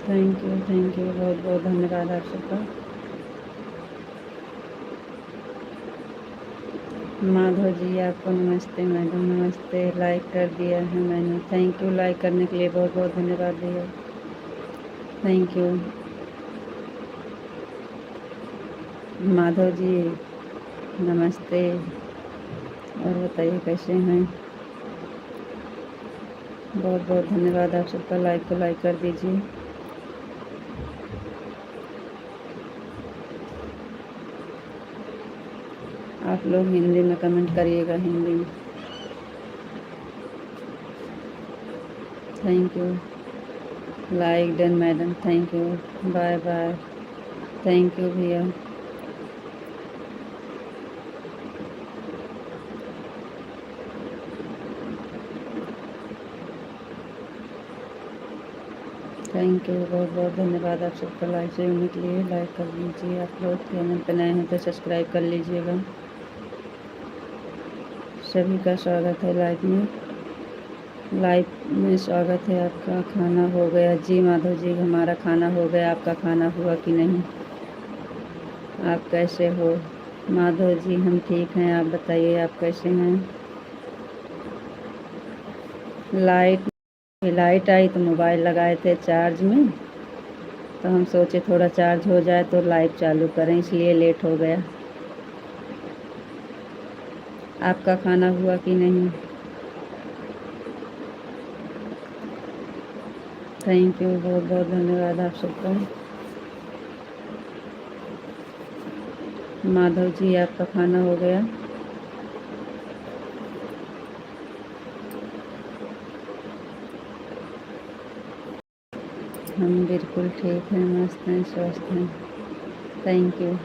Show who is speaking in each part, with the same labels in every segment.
Speaker 1: Thank you, बहुत बहुत धन्यवाद आप सबका। माधव जी आपको नमस्ते। मैडम नमस्ते, लाइक कर दिया है मैंने। थैंक यू, लाइक करने के लिए बहुत बहुत धन्यवाद भैया, थैंक यू। माधव जी नमस्ते, और बताइए कैसे हैं। बहुत बहुत धन्यवाद आप सबका, लाइक को लाइक कर दीजिए। आप लोग हिंदी में कमेंट करिएगा, हिंदी में। Thank you, like done madam, thank you, bye bye, thank you भैया। थैंक यू, बहुत बहुत धन्यवाद आप सबका लाइव से जुड़ने के लिए। लाइक कर लीजिए, आप लोग चैनल पर नए हैं तो सब्सक्राइब कर लीजिएगा। सभी का स्वागत है लाइव में, लाइव में स्वागत है आपका। खाना हो गया जी माधव जी, हमारा खाना हो गया, आपका खाना हुआ कि नहीं। आप कैसे हो माधव जी। हम ठीक हैं, आप बताइए आप कैसे हैं। लाइट आई तो मोबाइल लगाए थे चार्ज में, तो हम सोचे थोड़ा चार्ज हो जाए तो लाइव चालू करें, इसलिए लेट हो गया। आपका खाना हुआ कि नहीं। थैंक यू, बहुत बहुत धन्यवाद आप सबका। माधव जी आपका खाना हो गया। हम बिल्कुल ठीक हैं, मस्त हैं, स्वस्थ हैं, थैंक यू।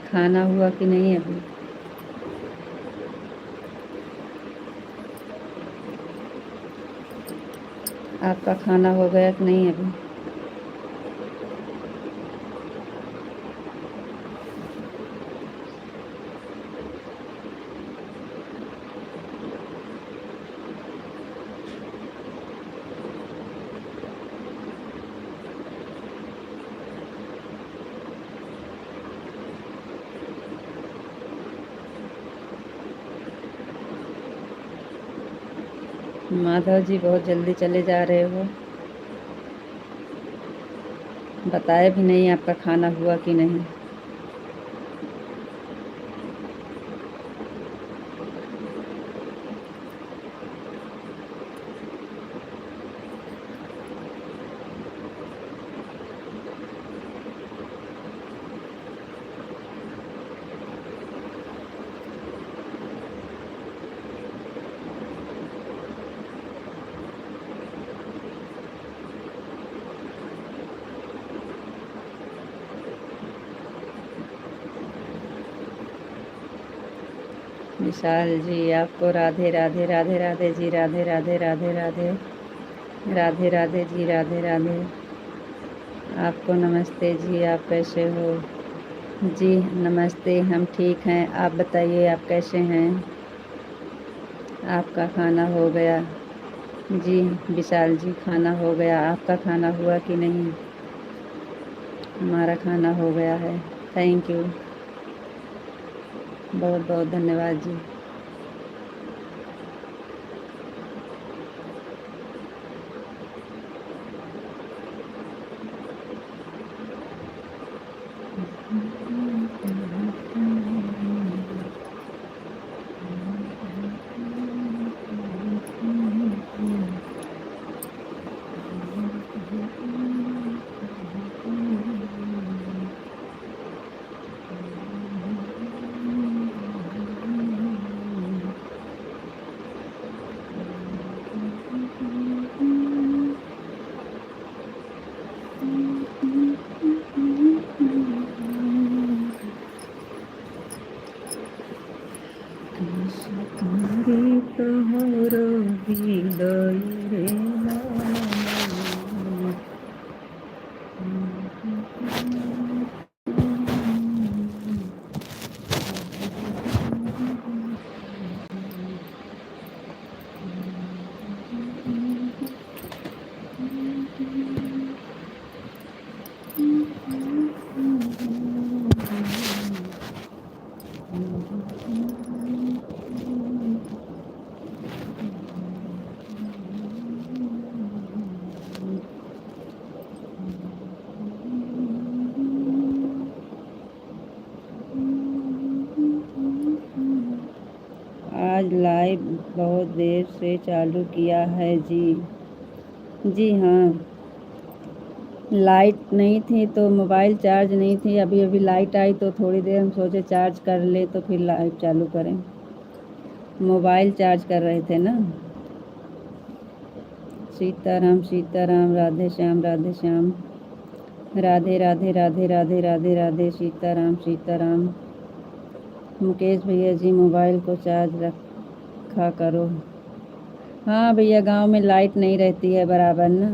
Speaker 1: खाना हुआ कि नहीं अभी। आपका खाना हो गया कि नहीं अभी। माधव जी बहुत जल्दी चले जा रहे हो, बताए भी नहीं आपका खाना हुआ कि नहीं। विशाल जी आपको राधे राधे, राधे राधे जी, राधे राधे, राधे राधे, राधे राधे जी, राधे राधे। आपको नमस्ते जी, आप कैसे हो जी। नमस्ते, हम ठीक हैं, आप बताइए आप कैसे हैं। आपका खाना हो गया जी। विशाल जी खाना हो गया, आपका खाना हुआ कि नहीं। हमारा खाना हो गया है, थैंक यू, बहुत बहुत धन्यवाद जी। आज लाइव बहुत देर से चालू किया है जी। जी हाँ, लाइट नहीं थी तो मोबाइल चार्ज नहीं थी, अभी अभी लाइट आई तो थोड़ी देर हम सोचे चार्ज कर ले तो फिर लाइव चालू करें। मोबाइल चार्ज कर रहे थे ना। सीताराम सीताराम, राधे श्याम राधे श्याम, राधे राधे राधे राधे राधे राधे, सीताराम सीताराम। मुकेश भैया जी मोबाइल को चार्ज रखा करो। हाँ भैया, गांव में लाइट नहीं रहती है बराबर ना,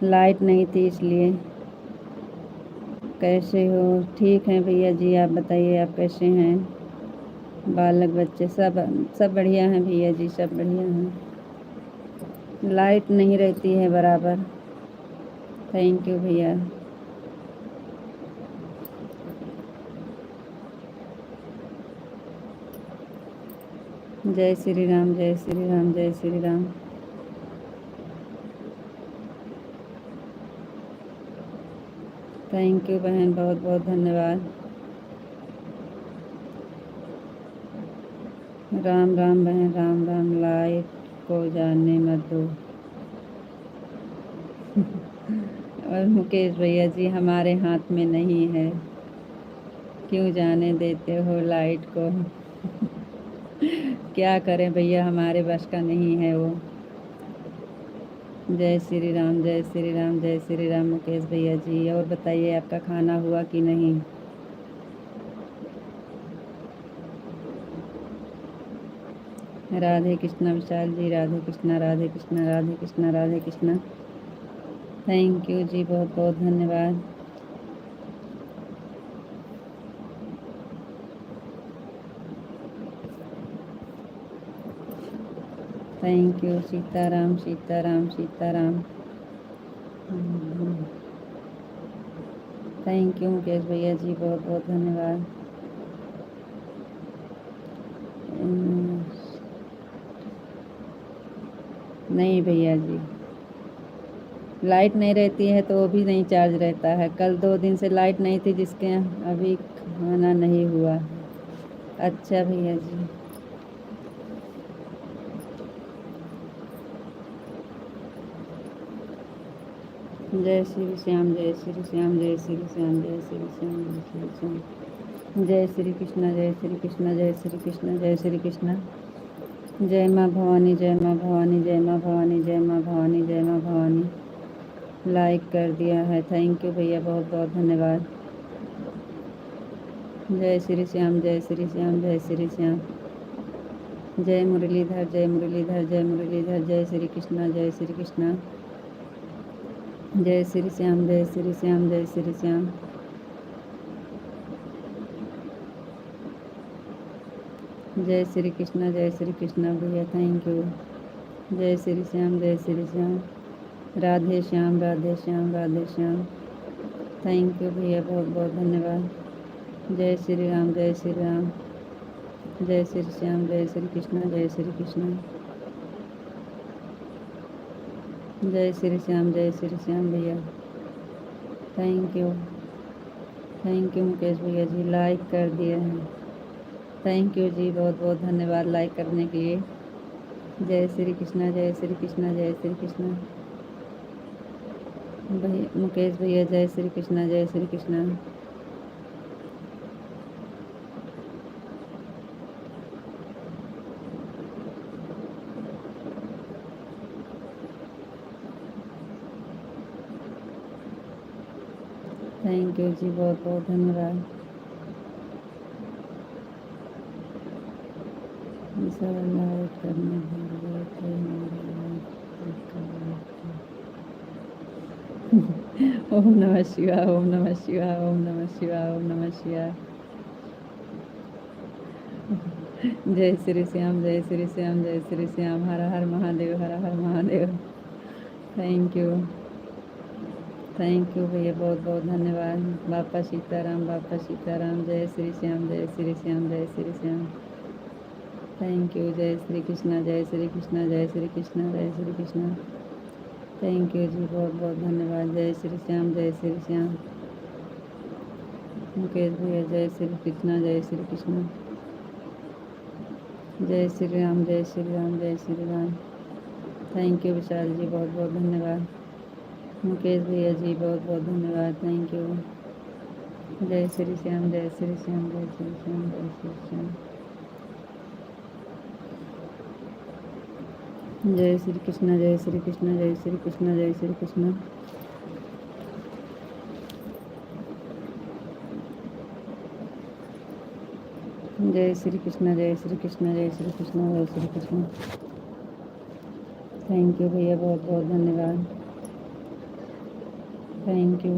Speaker 1: लाइट नहीं थी इसलिए। कैसे हो? ठीक हैं भैया जी, आप बताइए आप कैसे हैं? बालक बच्चे सब बढ़िया हैं भैया जी, सब बढ़िया हैं। लाइट नहीं रहती है बराबर। थैंक यू भैया। जय श्री राम, जय श्री राम, जय श्री राम। थैंक यू बहन, बहुत बहुत धन्यवाद। राम राम बहन, राम राम। लाइट को जाने मत दो। और मुकेश भैया जी, हमारे हाथ में नहीं है, क्यों जाने देते हो लाइट को? क्या करें भैया, हमारे बस का नहीं है वो। जय श्री राम, जय श्री राम, जय श्री राम मुकेश भैया जी। और बताइए आपका खाना हुआ कि नहीं? राधे कृष्णा विशाल जी, राधे कृष्णा राधे कृष्णा राधे कृष्णा राधे कृष्णा। थैंक यू जी, बहुत बहुत धन्यवाद। Thank you. Sitaram Sitaram Sitaram. Thank you Mukesh भैया जी, बहुत बहुत धन्यवाद। नहीं भैया जी, लाइट नहीं रहती है तो वो भी नहीं चार्ज रहता है। कल 2 दिन से लाइट नहीं थी, जिसके अभी खाना नहीं हुआ। अच्छा भैया जी। जय श्री श्याम, जय श्री श्याम, जय श्री श्याम, जय श्री श्याम, जय श्री श्याम। जय श्री कृष्ण, जय श्री कृष्ण, जय श्री कृष्ण, जय श्री कृष्ण। जय माँ भवानी, जय माँ भवानी, जय माँ भवानी, जय माँ भवानी, जय माँ भवानी। लाइक कर दिया है, थैंक यू भैया, बहुत बहुत धन्यवाद। जय श्री श्याम, जय श्री श्याम, जय श्री श्याम। जय मुरलीधर, जय मुरलीधर, जय मुरलीधर। जय श्री कृष्ण, जय श्री कृष्ण। जय श्री श्याम, जय श्री श्याम, जय श्री श्याम। जय श्री कृष्ण, जय श्री कृष्ण भैया, थैंक यू। जय श्री श्याम, जय श्री श्याम। राधे श्याम, राधे श्याम, राधे श्याम। थैंक यू भैया, बहुत बहुत धन्यवाद। जय श्री राम, जय श्री राम। जय श्री श्याम, जय श्री कृष्ण, जय श्री कृष्ण। जय श्री श्याम, जय श्री श्याम भैया, thank you. Thank you Mukesh भैया जी, लाइक कर दिए हैं। थैंक यू जी, बहुत बहुत धन्यवाद लाइक करने के लिए। जय श्री कृष्णा, जय श्री कृष्णा, जय श्री कृष्णा। भैया मुकेश भैया, जय श्री कृष्णा, जय श्री कृष्णा। थैंक यू जी, बहुत बहुत धन्यवाद। लाइक करने भूल गए थे, ओम नमः शिवाय, ओम नमः शिवाय, ओम नमः शिवाय, ओम नमः शिवाय। जय श्री श्याम, जय श्री श्याम, जय श्री श्याम। हर हर महादेव, हर हर Mahadev. Thank you. Thank you भैया, बहुत बहुत धन्यवाद। बापा सीताराम, बापा सीताराम। जय श्री श्याम, जय श्री श्याम, जय श्री श्याम। Thank you. जय श्री कृष्णा, जय श्री कृष्णा, जय श्री कृष्णा, जय श्री कृष्णा। थैंक यू जी, बहुत बहुत धन्यवाद। जय श्री श्याम, जय श्री श्याम। मुकेश भैया, जय श्री कृष्णा, जय श्री कृष्णा। जय श्री राम, जय श्री राम, जय श्री राम। थैंक यू विशाल जी, बहुत बहुत धन्यवाद। मुकेश भैया जी बहुत बहुत धन्यवाद, थैंक यू। जय श्री श्याम, जय श्री श्याम, जय श्री श्याम, जय श्री श्याम। जय श्री कृष्ण, जय श्री कृष्ण, जय श्री कृष्ण, जय श्री कृष्ण। जय श्री कृष्ण, जय श्री कृष्ण, जय श्री कृष्ण, जय श्री कृष्ण। थैंक यू भैया, बहुत बहुत धन्यवाद, थैंक यू।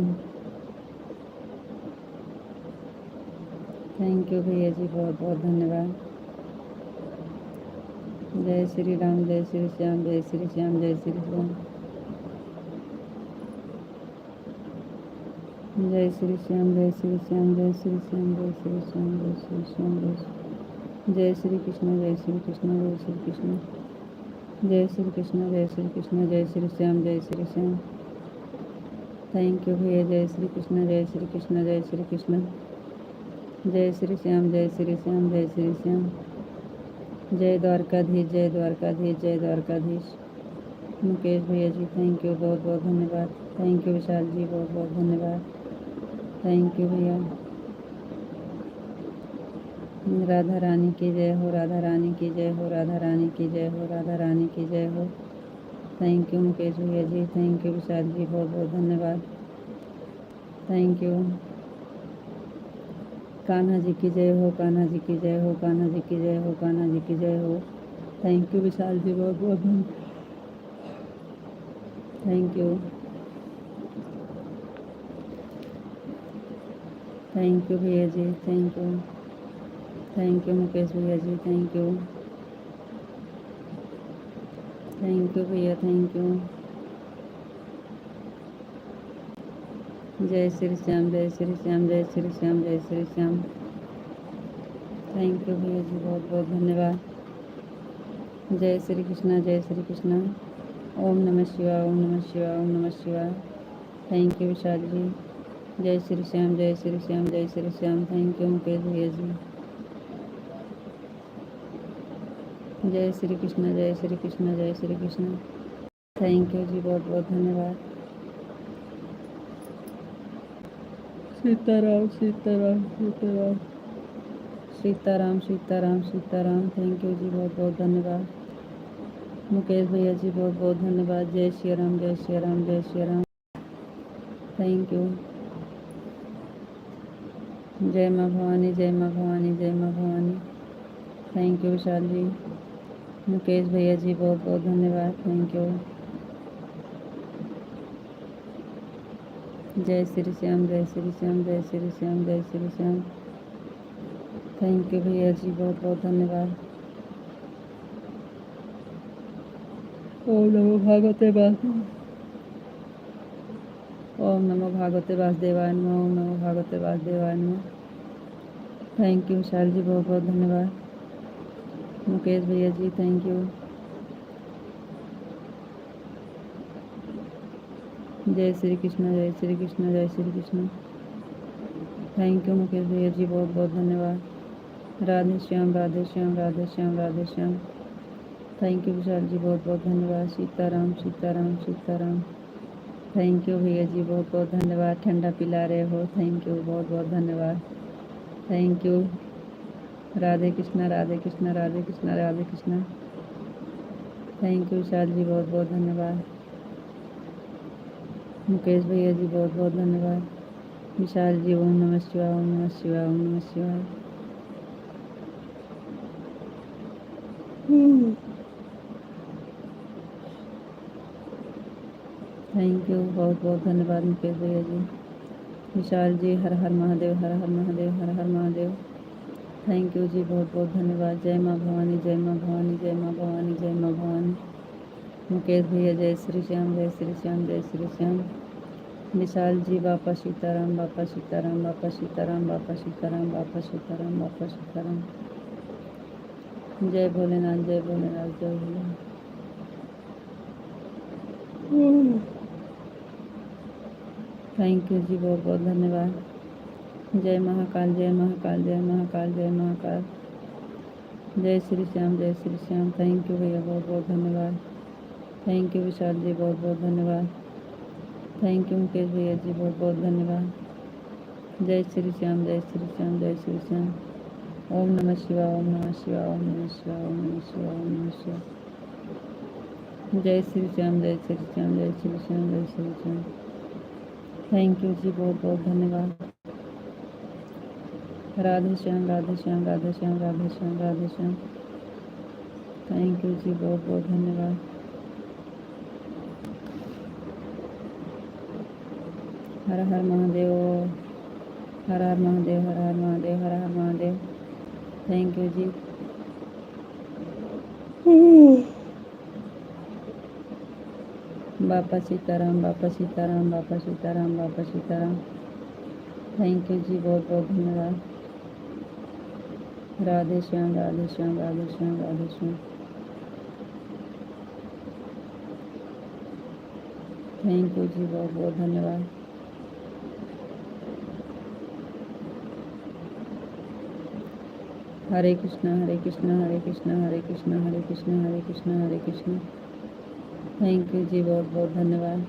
Speaker 1: थैंक यू भैया जी, बहुत बहुत धन्यवाद। जय श्री राम, जय श्री श्याम, जय श्री श्याम, जय श्री श्याम। जय श्री श्याम, जय श्री श्याम, जय श्री श्याम, जय श्री श्याम, जय श्री श्याम, जय श्री कृष्ण, जय श्री कृष्ण, जय श्री कृष्ण। जय श्री कृष्ण, जय श्री कृष्ण, जय श्री श्याम, जय श्री श्याम। थैंक यू भैया, जय श्री कृष्ण, जय श्री कृष्ण, जय श्री कृष्ण। जय श्री श्याम, जय श्री श्याम, जय श्री श्याम। जय द्वारकाधीश, जय द्वारकाधीश, जय द्वारकाधीश। मुकेश भैया जी थैंक यू, बहुत बहुत धन्यवाद। थैंक यू विशाल जी, बहुत बहुत धन्यवाद, थैंक यू भैया। राधा रानी की जय हो, राधा रानी की जय हो, राधा रानी की जय हो, राधा रानी की जय हो। थैंक यू मुकेश भैया जी, थैंक यू विशाल जी, बहुत बहुत धन्यवाद, थैंक यू। कान्हा जी की जय हो, कान्हा जी की जय हो, कान्हा जी की जय हो, कान्हा जी की जय हो। थैंक यू विशाल जी, बहुत बहुत थैंक यू। थैंक यू भैया जी, thank you. Thank you Mukesh भैया जी, थैंक यू। थैंक यू भैया, थैंक यू। जय श्री श्याम, जय श्री श्याम, जय श्री श्याम, जय श्री श्याम। थैंक यू भैया जी, बहुत बहुत धन्यवाद। जय श्री कृष्णा, जय श्री कृष्णा। ओम नमः शिवाय, ओम नमः शिवाय, ओम नमः शिवाय। थैंक यू विशाल जी। जय श्री श्याम, जय श्री श्याम, जय श्री श्याम। थैंक यू मुकेश भैया जी। जय श्री कृष्ण, जय श्री कृष्ण, जय श्री कृष्ण। थैंक यू जी, बहुत बहुत धन्यवाद। सीताराम, सीताराम, सीताराम, सीताराम, सीताराम, सीताराम। थैंक यू जी, बहुत बहुत धन्यवाद। मुकेश भैया जी बहुत बहुत धन्यवाद। जय श्री राम, जय श्री राम, जय श्री राम। Thank you. जय माँ भवानी, जय माँ भवानी, जय माँ भवानी। थैंक यू विशाल जी। मुकेश भैया जी बहुत बहुत धन्यवाद, थैंक यू। जय श्री श्याम, जय श्री श्याम, जय श्री श्याम, जय श्री श्याम। थैंक यू भैया जी, बहुत बहुत धन्यवाद। ओम नमो भागवते वासुदेवाय, ओम नमो भागवते वासुदेवाय नमः, ओम नमो भागवते वासुदेवाय नमः। थैंक यू विशाल जी, बहुत बहुत धन्यवाद। मुकेश भैया जी थैंक यू। जय श्री कृष्ण, जय श्री कृष्ण, जय श्री कृष्ण। थैंक यू मुकेश भैया जी, बहुत बहुत धन्यवाद। राधे श्याम, राधे श्याम, राधे श्याम, राधे श्याम। थैंक यू विशाल जी, बहुत बहुत धन्यवाद। सीताराम, सीताराम, सीताराम। थैंक यू भैया जी, बहुत बहुत धन्यवाद। ठंडा पिला रहे हो, थैंक यू, बहुत बहुत धन्यवाद, thank you. Radhe Krishna, Radhe Krishna, Radhe Krishna, Radhe Krishna. Thank you Vishal ji, बहुत बहुत धन्यवाद। मुकेश भैया जी बहुत बहुत धन्यवाद। विशाल जी ओम नमः शिवाय, ओम नमः शिवाय, ओम नमः शिवाय। थैंक यू, बहुत बहुत धन्यवाद मुकेश भैया जी। विशाल जी हर हर महादेव, हर हर महादेव, हर हर महादेव। थैंक यू जी, बहुत बहुत धन्यवाद। जय माँ भवानी, जय माँ भवानी, जय माँ भवानी, जय माँ भवानी। मुकेश भैया जय श्री श्याम, जय श्री श्याम, जय श्री श्याम। विशाल जी बापा सीताराम, बापा सीताराम, बापा सीताराम, बापा सीताराम, बापा सीताराम, बापा सीताराम। जय भोलेनाथ, जय भोलेनाथ, जय भोलेनाथ। थैंक यू जी, बहुत बहुत धन्यवाद। जय महाकाल, जय महाकाल, जय महाकाल, जय महाकाल। जय श्री श्याम, जय श्री श्याम। थैंक यू भैया, बहुत बहुत धन्यवाद। थैंक यू विशाल जी, बहुत बहुत धन्यवाद। थैंक यू मुकेश भैया जी, बहुत बहुत धन्यवाद। जय श्री श्याम, जय श्री श्याम, जय श्री श्याम। ओम नमः शिवाय, ओम नमः शिवाय, ओम नमः शिवाय, ओम नमः शिवाय, ओम नमः शिवाय। जय श्री श्याम, जय श्री श्याम, जय श्री श्याम, जय श्री श्याम। थैंक यू जी, बहुत बहुत धन्यवाद। राधे श्याम, राधे श्याम, राधे श्याम, राधे श्याम, राधे श्याम। थैंक यू जी, बहुत बहुत धन्यवाद। हर हर महादेव, हर हर महादेव, हर हर महादेव, हर हर महादेव। थैंक यू जी। बापा सीताराम, बापा सीताराम, बापा सीताराम, बापा सीताराम। थैंक यू जी, बहुत बहुत धन्यवाद। राधे श्याम, राधे श्याम, राधे श्याम, राधे श्याम। थैंक यू जी, बहुत बहुत धन्यवाद। हरे कृष्णा, हरे कृष्णा, हरे कृष्णा, हरे कृष्णा, हरे कृष्णा, हरे कृष्णा, हरे कृष्णा। थैंक यू जी, बहुत बहुत धन्यवाद।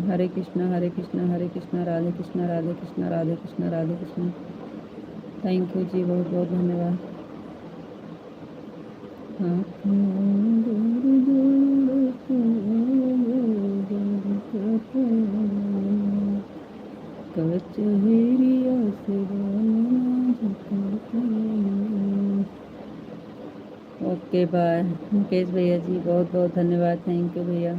Speaker 1: हरे कृष्णा, हरे कृष्णा, हरे कृष्णा, राधे कृष्णा, राधे कृष्णा, राधे कृष्णा, राधे कृष्णा। थैंक यू जी, बहुत बहुत धन्यवाद। कचहरिया से ओके बाय मुकेश भैया जी, बहुत बहुत धन्यवाद। थैंक यू भैया।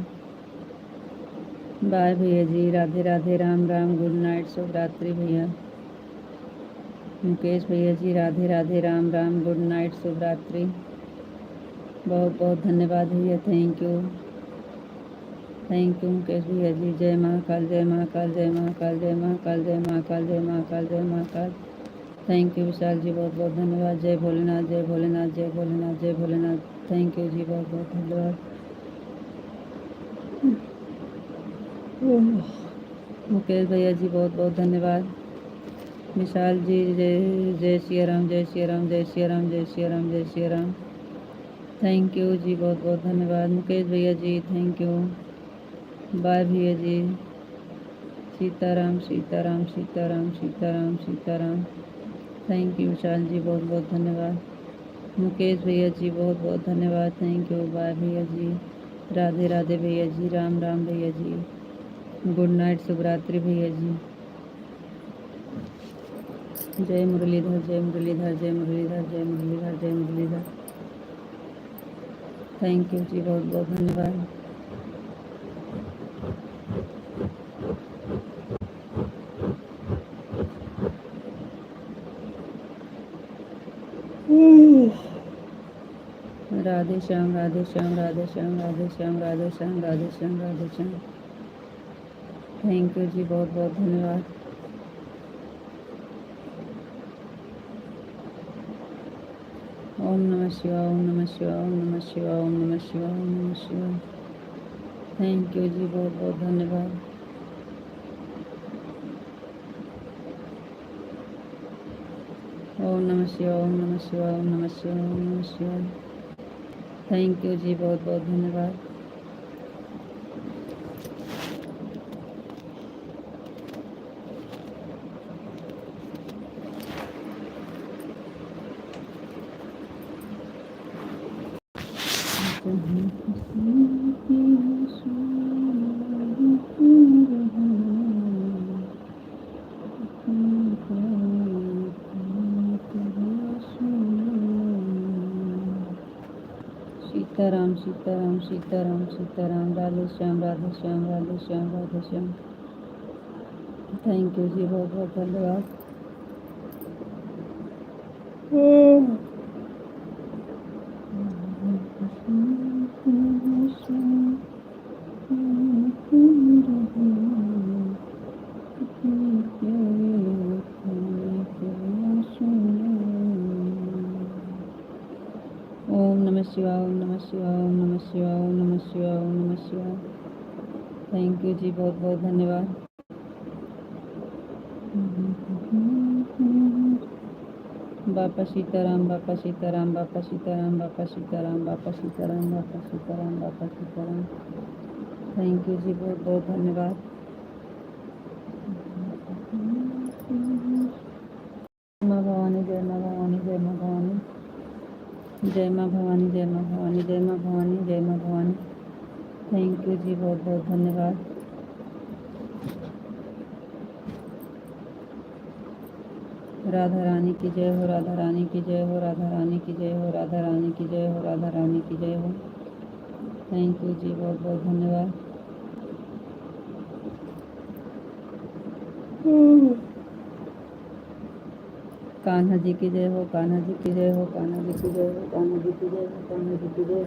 Speaker 1: बाय भैया जी, राधे राधे, राम राम, गुड नाइट, शुभ रात्रि भैया। मुकेश भैया जी, राधे राधे, राम राम, गुड नाइट, शुभ रात्रि। बहुत बहुत धन्यवाद भैया, thank you. Thank you Mukesh भैया जी। जय महाकाल, जय महाकाल, जय महाकाल, जय महाकाल, जय महाकाल, जय महाकाल, जय महाकाल। थैंक यू विशाल जी, बहुत बहुत धन्यवाद। जय भोलेनाथ, जय भोलेनाथ, जय भोलेनाथ, जय भोलेनाथ। थैंक यू जी, बहुत बहुत धन्यवाद। मुकेश भैया जी, बहुत बहुत धन्यवाद। विशाल जी, जय जय सिया राम, जय सिया राम, जय सिया राम, जय सिया राम, जय सिया राम। थैंक यू जी, बहुत बहुत धन्यवाद। मुकेश भैया जी, थैंक यू। बाय भैया जी। सीताराम, सीताराम, सीताराम, सीताराम, सीताराम। थैंक यू विशाल जी, बहुत बहुत धन्यवाद। मुकेश भैया जी, बहुत बहुत धन्यवाद। Thank you. बाय भैया जी। राधे राधे भैया जी, राम राम भैया जी, गुड नाइट, शुभ रात्रि भैया जी। जय मुरलीधर, जय मुरलीधर, जय मुरलीधर, जय मुरलीधर, जय मुरलीधर। थैंक यू जी, बहुत बहुत धन्यवाद। राधे श्याम, राधे श्याम, राधे श्याम, राधे श्याम, राधे श्याम, राधे श्याम, राधे श्याम। थैंक यू जी, बहुत बहुत धन्यवाद। ओम नमः शिवाय, ओम नमः शिवाय, ओम नमः शिवाय, ओम नमः शिवाय, ओम नमः शिवाय। थैंक यू जी, बहुत बहुत धन्यवाद। ओम नमः शिवाय, ओम नमः शिवाय, ओम नमः शिवाय, ओम नमः शिवाय। थैंक यू जी, बहुत बहुत धन्यवाद। सीताराम, सीताराम, सीताराम, सीताराम। राधे श्याम, राधे श्याम, राधे श्याम, राधे श्याम। थैंक यू जी, बहुत बहुत धन्यवाद। ओम नमः शिवाय, ओम नमः शिवाय, ओम नमः शिवाय, ओम नमः शिवाय, ओम नमः शिवाय। थैंक यू जी, बहुत बहुत धन्यवाद। बापा सीताराम, बापा सीताराम, बापा सीताराम, बापा सीताराम, बापा सीताराम, बापा सीताराम, बापा सीताराम। थैंक यू जी, बहुत बहुत धन्यवाद। माँ भवानी, जय माँ भवानी, जय माँ भवानी, जय माँ भवानी, जय माँ भवानी, जय माँ भवानी, जय माँ भवानी। थैंक यू जी, बहुत बहुत धन्यवाद। राधा रानी की जय हो, राधा रानी की जय हो, राधा रानी की जय हो, राधा रानी की जय हो, राधा रानी की जय हो। थैंक यू जी, बहुत बहुत धन्यवाद। कान्हा जी की जय हो, कान्हा जी की जय हो, कान्हा जी की जय हो, कान्हा जी की जय हो, कान्हा जी की जय हो।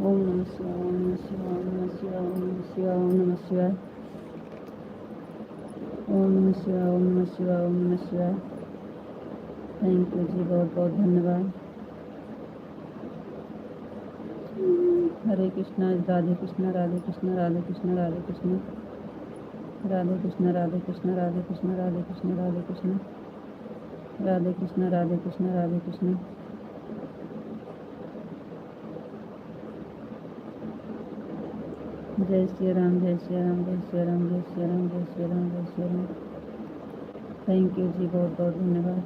Speaker 1: ओम नमः शिवाय, ओम नमः शिवाय, ओम नमः शिवाय, ओम नमः शिवाय, ओम नमः शिवाय, ओम नमः शिवाय, ओम नमः शिवाय, ओम नमः शिवाय। थैंक यू जी, बहुत बहुत धन्यवाद। हरे कृष्णा, राधे कृष्णा, राधे कृष्णा, राधे कृष्णा, राधे कृष्णा, राधे कृष्णा, राधे कृष्णा, राधे कृष्णा, राधे कृष्णा, राधे कृष्णा, राधे कृष्णा, राधे कृष्णा, राधे कृष्णा। जय श्री राम, जय श्री राम, जय श्री राम, जय श्री राम, जय श्री राम, जय श्री राम। थैंक यू जी, बहुत बहुत धन्यवाद।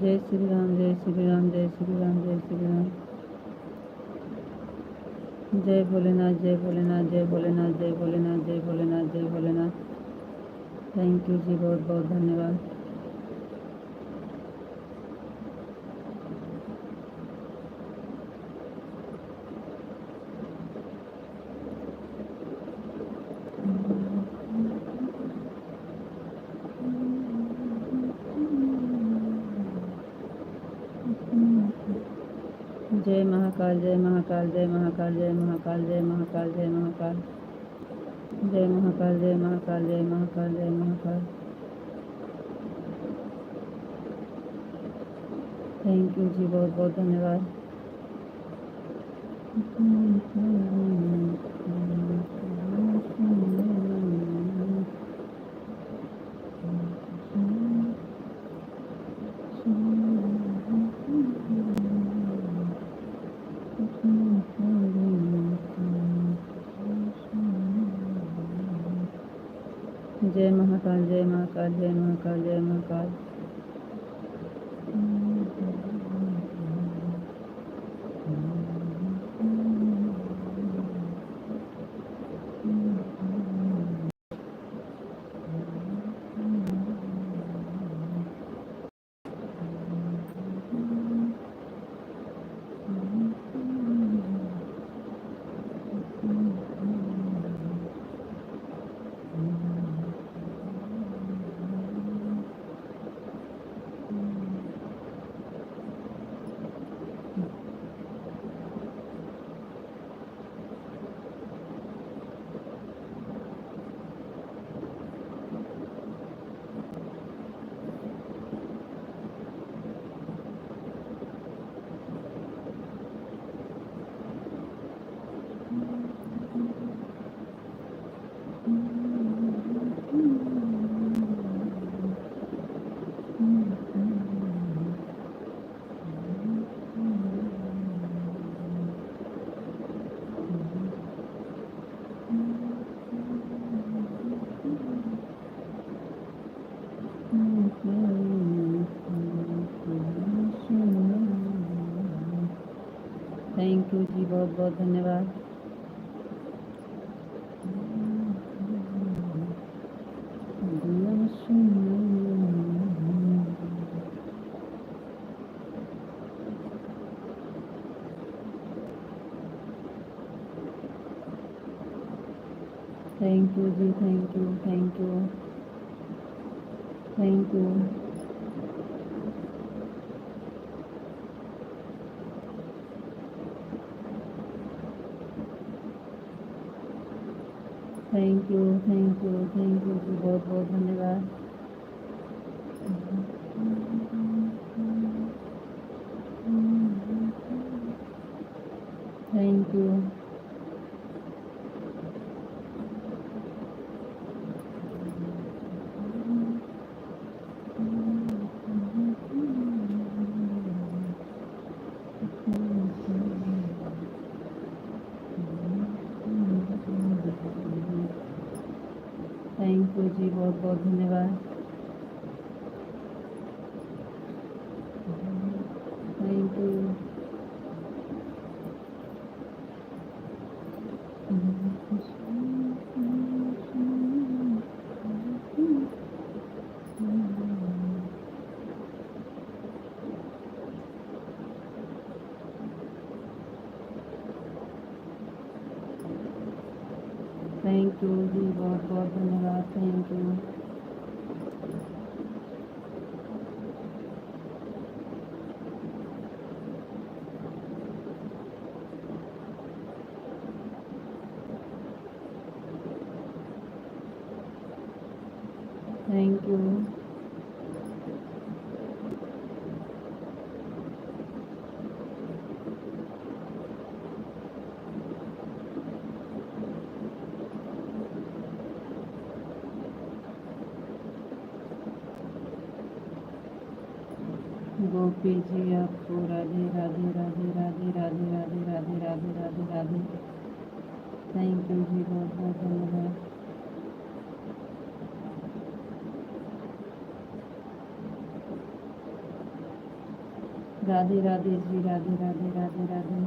Speaker 1: जय श्री राम, जय श्री राम, जय श्री राम, जय श्री राम। जय भोलेनाथ, जय भोलेनाथ, जय भोलेनाथ, जय भोलेनाथ, जय भोलेनाथ, जय भोलेनाथ। थैंक यू जी, बहुत बहुत धन्यवाद। जय महाकाल, जय महाकाल, जय महाकाल, जय महाकाल, जय महाकाल, जय महाकाल, जय महाकाल, जय महाकाल, जय महाकाल, जय महाकाल। थैंक यू जी, बहुत बहुत धन्यवाद। जय महाकाल, जय महाकाल, जय महाकाल, जय महाकाल। थैंक यू जी, बहुत बहुत धन्यवाद। थैंक यू जी, thank you, thank you, thank you, thank you, thank you, thank you जी, बहुत बहुत धन्यवाद। थैंक यू, थैंक यू जी, बहुत बहुत धन्यवाद। थैंक यू, थैंक यू जी, बहुत बहुत धन्यवाद। Thank you, thank you, Gopi ji आपको राधे राधे राधे राधे राधे राधे राधे राधे राधे राधे। थैंक यू जी, बहुत बहुत धन्यवाद। राधे राधे जी, राधे राधे राधे राधे।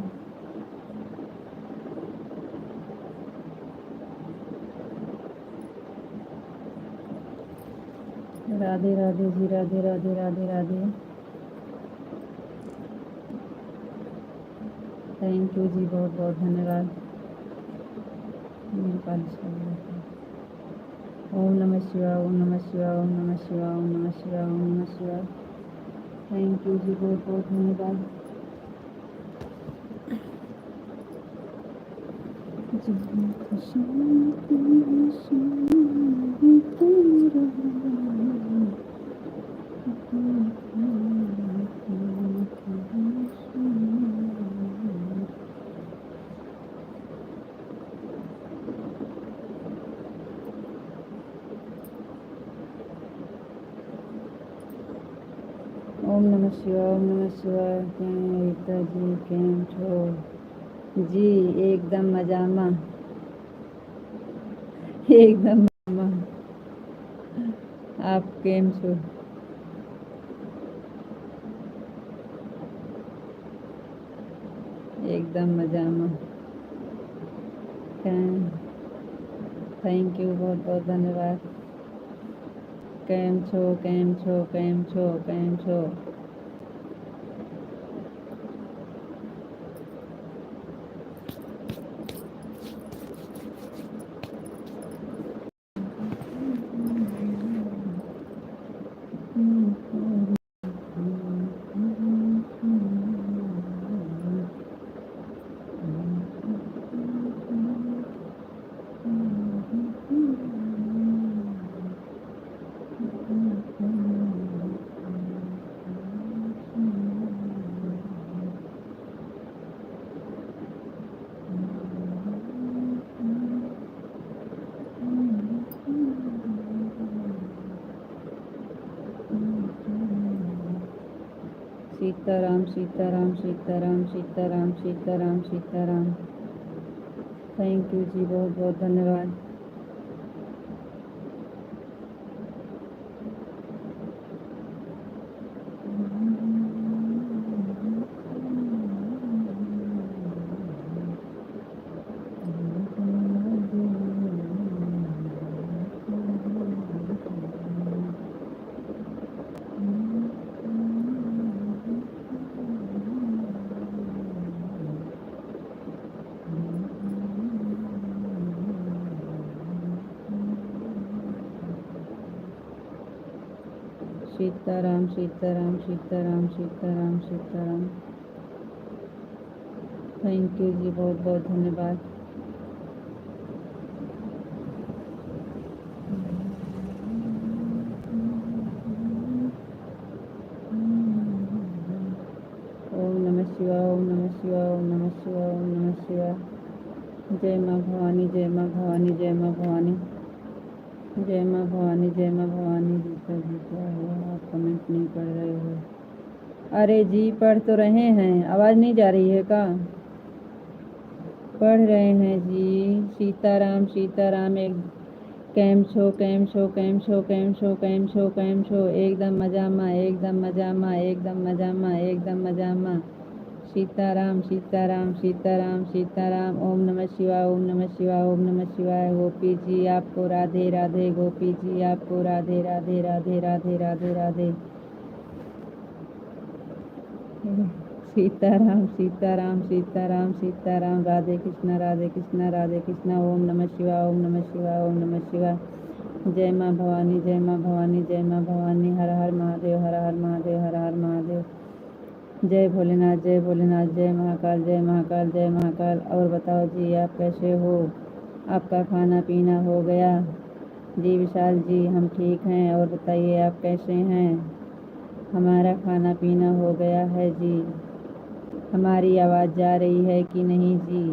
Speaker 1: राधे राधे जी, राधे राधे राधे राधे। थैंक यू जी, बहुत बहुत धन्यवाद। मेरे पास ओम नमः शिवाय, ओम नमः शिवाय, ओम नमः शिवाय, ओम नमः शिवाय, ओम नमः शिवाय। थैंक यू जी, बहुत बहुत धन्यवाद। ओम नमः शिवाय, ओम नमः शिवाय। रीता जी केम छो जी? एकदम मजामा, एकदम मजामा। आप केम छो? एकदम मजामा। थैंक यू, बहुत बहुत धन्यवाद। केम छो, केम छो, केम छो, केम छो? सीताराम, सीताराम, सीताराम, सीताराम, सीताराम, सीताराम। थैंक यू जी, बहुत बहुत धन्यवाद। सीताराम सीताराम सीताराम सीताराम सीताराम। थैंक यू जी, बहुत बहुत धन्यवाद। ओम नमः शिवाय, ओम नमः शिवाय, ओम नमः शिवाय, ओम नमः शिवाय। जय माँ भवानी, जय माँ भवानी, जय माँ भवानी, जय माँ भवानी, जय माँ भवानी। दीपा जी क्या हुआ, आप कमेंट नहीं पढ़ रहे हो? अरे जी पढ़ तो रहे हैं, आवाज़ नहीं जा रही है का? पढ़ रहे हैं जी। सीताराम सीताराम। एक केम छो केम छो केम छो केम छो केम छो केम छो। एकदम मजामा, एकदम मजामा, एकदम मजामा, एकदम मजामा। सीताराम सीताराम सीताराम सीताराम। ओम नमः शिवाय, ओम नमः शिवाय, ओम नमः शिवाय। गोपी जी आपको राधे राधे, गोपी जी आपको राधे राधे राधे राधे राधे राधे। सीताराम सीताराम सीताराम सीताराम। राधे कृष्णा राधे कृष्णा राधे कृष्णा। ओम नमः शिवाय, ओम नमः शिवाय, ओम नमः शिवाय। जय माँ भवानी, जय माँ भवानी, जय माँ भवानी। हर हर महादेव, हर हर महादेव, हर हर महादेव। जय भोलेनाथ, जय भोलेनाथ, जय महाकाल, जय महाकाल, जय महाकाल। और बताओ जी आप कैसे हो? आपका खाना पीना हो गया? जी विशाल जी हम ठीक हैं, और बताइए आप कैसे हैं? हमारा खाना पीना हो गया है जी। हमारी आवाज़ जा रही है कि नहीं जी?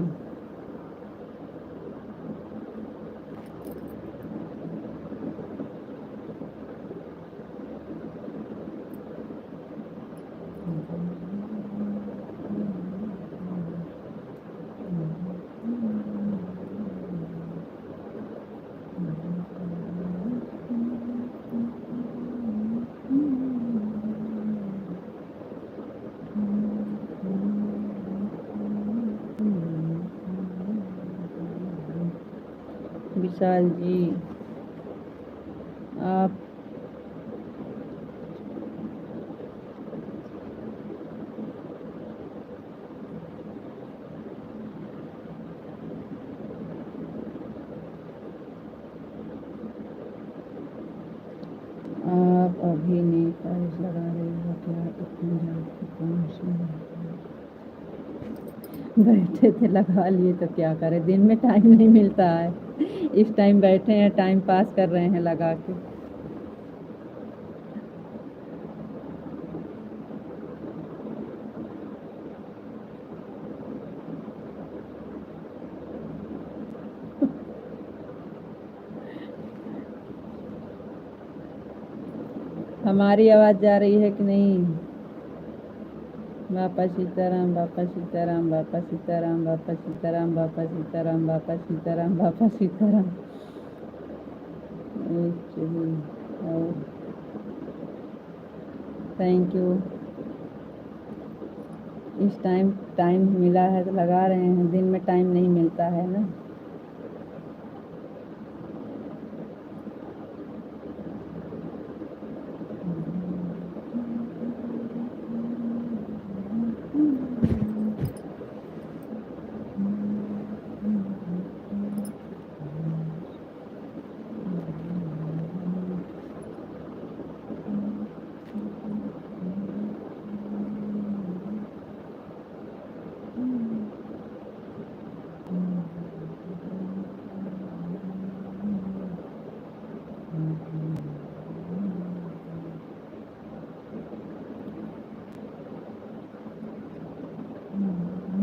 Speaker 1: विशाल जी आप अभी नहीं फाइल्स लगा रही हो क्या? इतनी रात को कौन सी बैठे थे लगा लिए तो क्या करें, दिन में टाइम नहीं मिलता है। इस टाइम बैठे हैं, टाइम पास कर रहे हैं लगा के। हमारी आवाज़ जा रही है कि नहीं? बापा सीताराम, बापा सीताराम, बापा सीताराम, बापा सीताराम, बापा सीताराम, बापा सीताराम, बापा सीताराम। Thank you. इस टाइम मिला है तो लगा रहे हैं, दिन में टाइम नहीं मिलता है ना।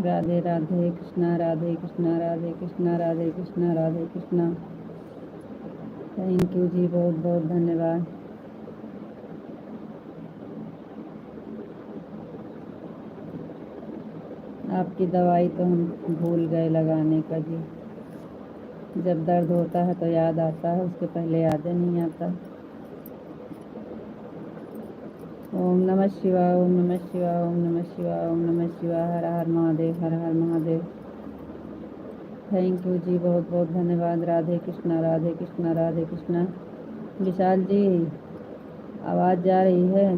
Speaker 1: राधे राधे कृष्णा, राधे कृष्णा, राधे कृष्णा, राधे कृष्णा, राधे कृष्णा। थैंक यू जी, बहुत बहुत धन्यवाद। आपकी दवाई तो हम भूल गए लगाने का जी। जब दर्द होता है तो याद आता है, उसके पहले याद ही नहीं आता। ओम नमः शिवाय, ओम नमः शिवाय, ओम नमः शिवाय, ओम नमः शिवाय। हर हर महादेव, हर हर महादेव। थैंक यू जी, बहुत बहुत धन्यवाद। राधे कृष्णा, राधे कृष्णा, राधे कृष्णा। विशाल जी आवाज़ जा रही है?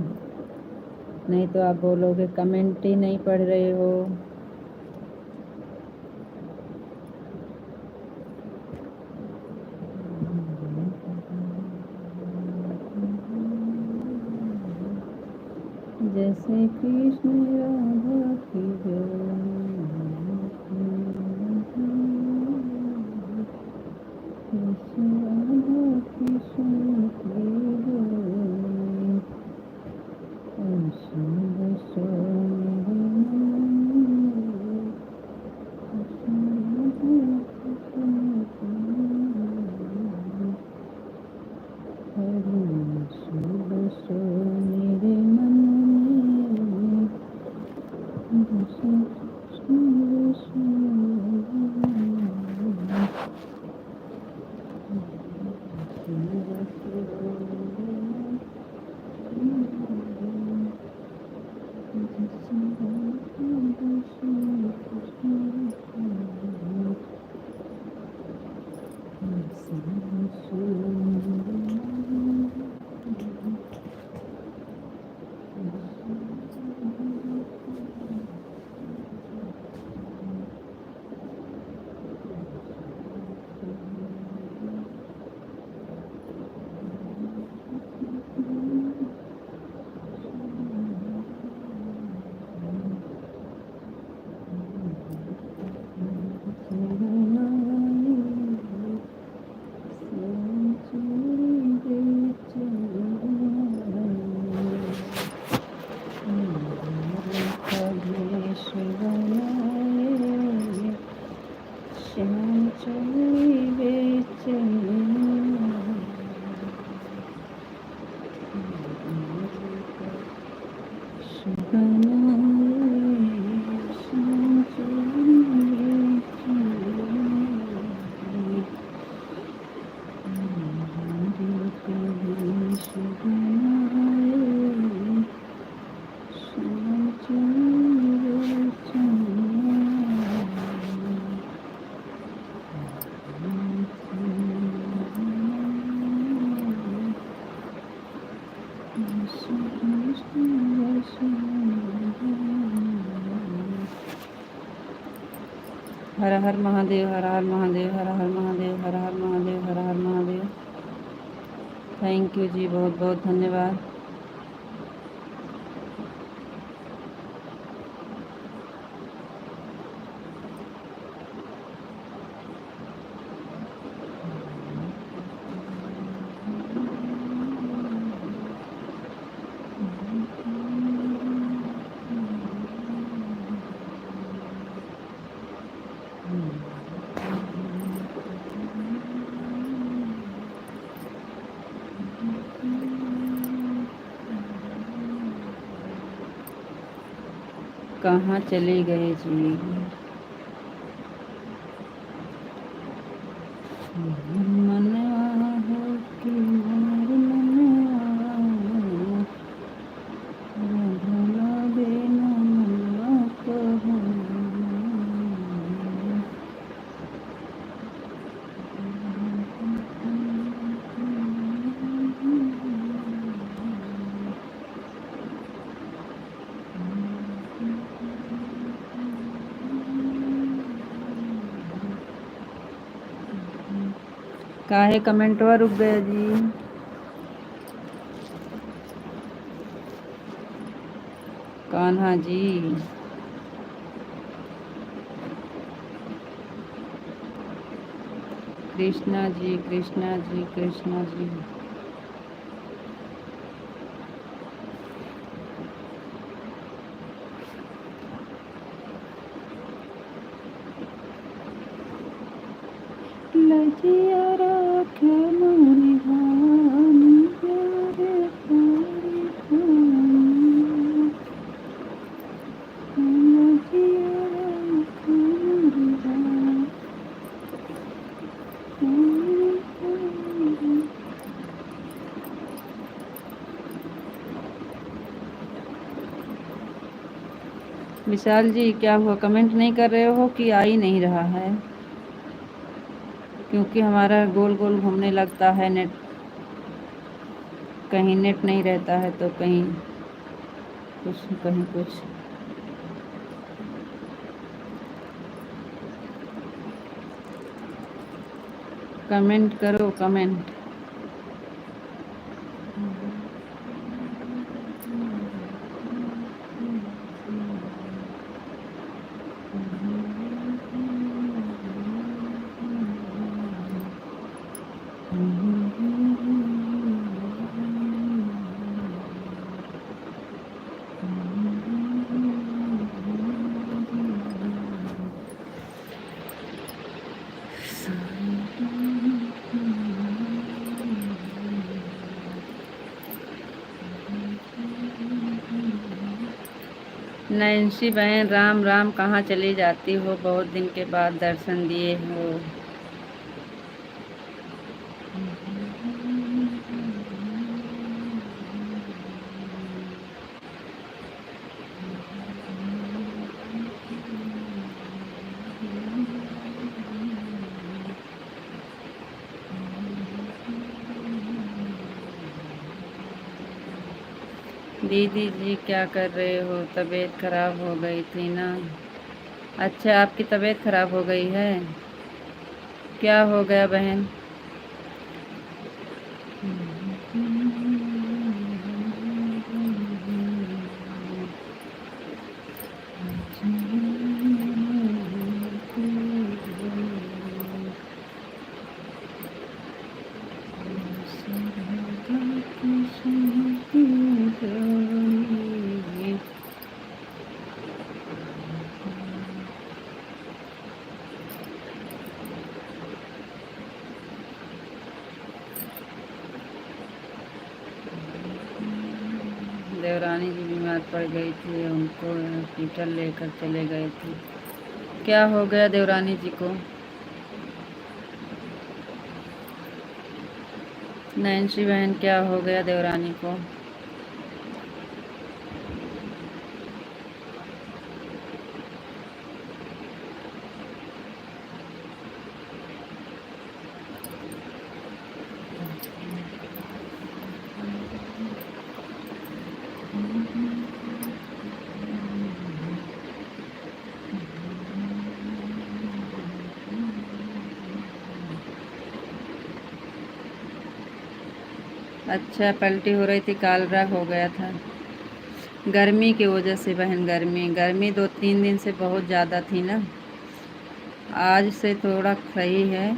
Speaker 1: नहीं तो आप बोलोगे कमेंट ही नहीं पढ़ रहे हो। श्री कृष्ण राधा की कृष्ण राधा कृष्ण की जय। ऐसी बसो मेरे मन में, कृष्ण राधा कृष्ण की जय। हरि ऐसी बसो मेरे मन में, कृष्ण श्याम चली हर हर महादेव, हर हर महादेव, हर हर महादेव, हर हर महादेव, हर हर महादेव। थैंक यू जी, बहुत बहुत धन्यवाद। कहाँ चले गए जी? मनवा हो कि मोर मनवा, राधा बिना मनवा कहूँ। काहे कमेंटवा रुक गया जी? कान्हा जी, कृष्णा जी, कृष्णा जी, कृष्णा जी। लजिया राख मोनि भानी, प्यारे पारी भानी। लजिया राख मोनि भानी। विशाल जी, क्या हुआ? कमेंट नहीं कर रहे हो कि आ ही नहीं रहा है? क्योंकि हमारा गोल गोल घूमने लगता है नेट, कहीं नेट नहीं रहता है तो कहीं कुछ कहीं कुछ। कमेंट करो, कमेंट। नैन्सी बहन राम राम, कहाँ चली जाती हो? बहुत दिन के बाद दर्शन दिए हो। दीदी जी क्या कर रहे हो? तबीयत खराब हो गई थी ना? अच्छा, आपकी तबीयत खराब हो गई है? क्या हो गया बहन? देवरानी जी बीमार पड़ गई थी, उनको हॉस्पिटल लेकर चले गए थे। क्या हो गया देवरानी जी को? नैन्सी बहन क्या हो गया देवरानी को? अच्छा, पलटी हो रही थी, कालरा हो गया था। गर्मी की वजह से बहन, गर्मी 2-3 दिन से बहुत ज़्यादा थी ना। आज से थोड़ा सही है।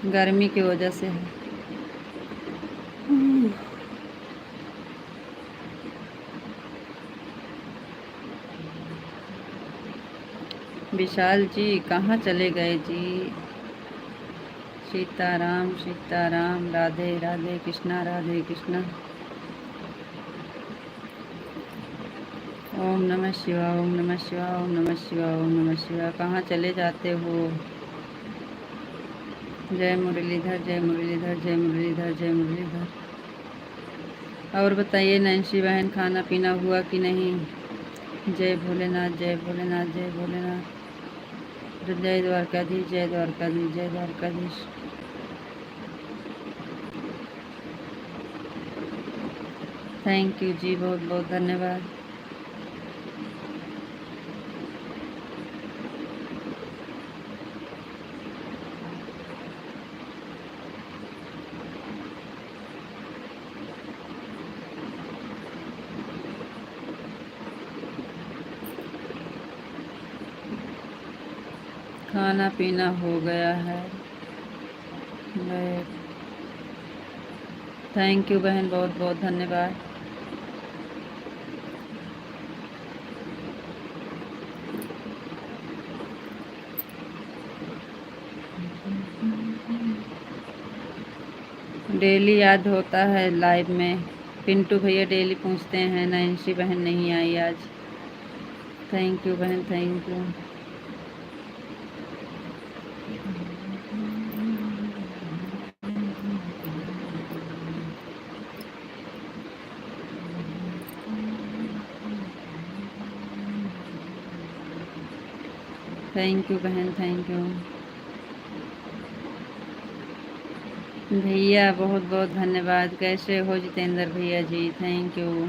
Speaker 1: गर्मी की वजह से है। विशाल जी कहाँ चले गए जी? सीताराम सीताराम, राधे राधे कृष्णा, राधे कृष्णा। ओम नमः शिवाय, ओम नमः शिवाय, ओम नमः शिवाय, ओम नमः शिवाय। कहाँ चले जाते हो? जय मुरलीधर, जय मुरलीधर, जय मुरलीधर, जय मुरलीधर। और बताइए नैन्सी बहन, खाना पीना हुआ कि नहीं? जय भोलेनाथ, जय भोलेनाथ, जय भोलेनाथ। जय द्वारकाधीश, जय द्वारकाधीश, जय द्वारकाधीश। थैंक यू जी, बहुत बहुत धन्यवाद। खाना पीना हो गया है। थैंक यू बहन, बहुत बहुत धन्यवाद। डेली याद होता है लाइव में। पिंटू भैया डेली पूछते हैं नैन्सी बहन नहीं आई आज। थैंक यू बहन, थैंक यू। थैंक यू बहन, थैंक यू। भैया बहुत बहुत धन्यवाद। कैसे हो जितेंद्र भैया जी? थैंक यू,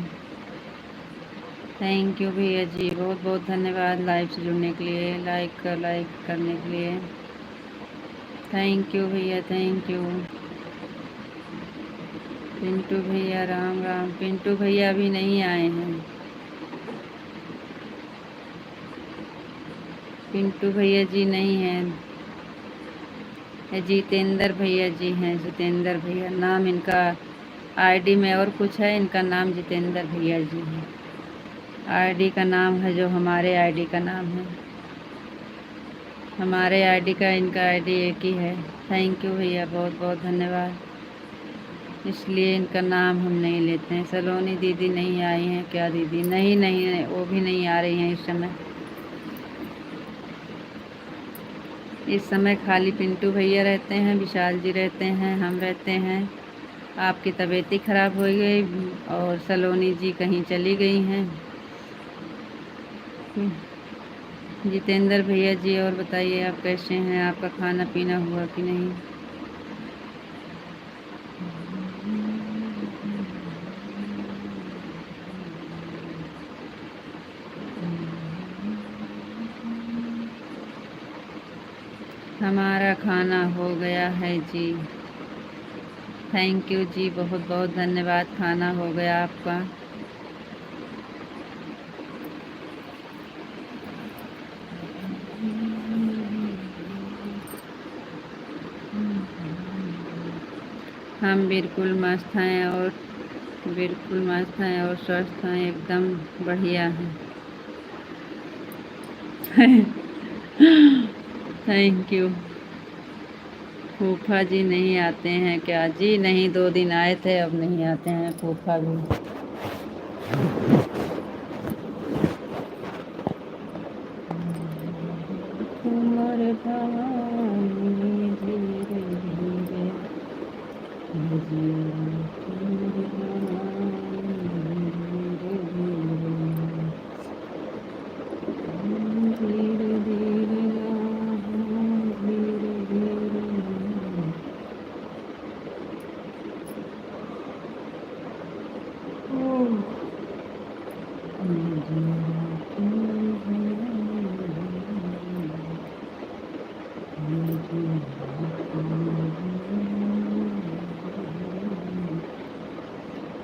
Speaker 1: थैंक यू भैया जी, बहुत बहुत धन्यवाद लाइव से जुड़ने के लिए, लाइक करने के लिए। थैंक यू भैया, थैंक यू। पिंटू भैया राम राम। पिंटू भैया अभी नहीं आए हैं। पिंटू भैया जी नहीं हैं। जितेंद्र भैया जी हैं, जितेंद्र भैया नाम इनका। आईडी में और कुछ है, इनका नाम जितेंद्र भैया जी है। आईडी का नाम है जो हमारे आईडी का नाम है। हमारे आईडी का इनका आईडी एक ही है। थैंक यू भैया, बहुत बहुत धन्यवाद। इसलिए इनका नाम हम नहीं लेते हैं। सलोनी दीदी नहीं आई हैं क्या दीदी? नहीं नहीं, वो भी नहीं आ रही हैं इस समय। इस समय खाली पिंटू भैया रहते हैं, विशाल जी रहते हैं, हम रहते हैं। आपकी तबीयत ही ख़राब हो गई और सलोनी जी कहीं चली गई हैं। जितेंद्र भैया जी, और बताइए आप कैसे हैं? आपका खाना पीना हुआ कि नहीं? हमारा खाना हो गया है जी। थैंक यू जी, बहुत बहुत धन्यवाद। खाना हो गया आपका। हम बिल्कुल मस्त हैं और बिल्कुल मस्त हैं और स्वस्थ हैं, एकदम बढ़िया हैं। Thank you. फूफा जी नहीं आते हैं क्या? जी नहीं, 2 दिन आए थे, अब नहीं आते हैं फूफा भी। तुम्हारे भाई धीरे धीरे धीरे धीरे धीरे धीरे।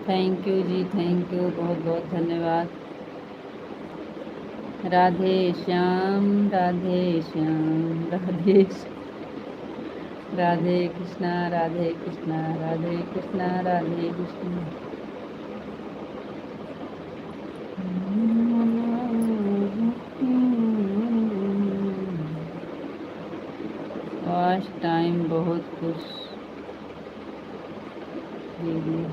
Speaker 1: थैंक यू जी, थैंक यू, बहुत बहुत धन्यवाद। राधे श्याम, राधे श्याम, राधे कृष्णा, राधे कृष्णा, राधे कृष्णा, राधे कृष्णा। आज टाइम बहुत कुछ दीदी,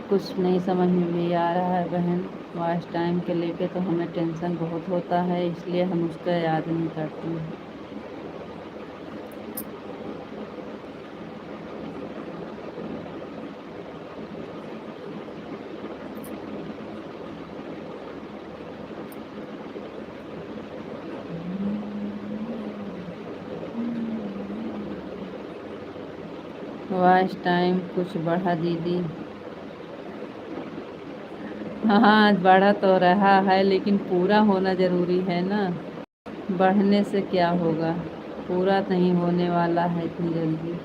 Speaker 1: कुछ नहीं समझ में भी आ रहा है बहन। वास्ट टाइम के लेके तो हमें टेंशन बहुत होता है, इसलिए हम उसका याद नहीं करते हैं। वास्ट टाइम कुछ बढ़ा दीदी? हाँ, बढ़ा तो रहा है, लेकिन पूरा होना ज़रूरी है ना। बढ़ने से क्या होगा? पूरा नहीं होने वाला है इतनी जल्दी।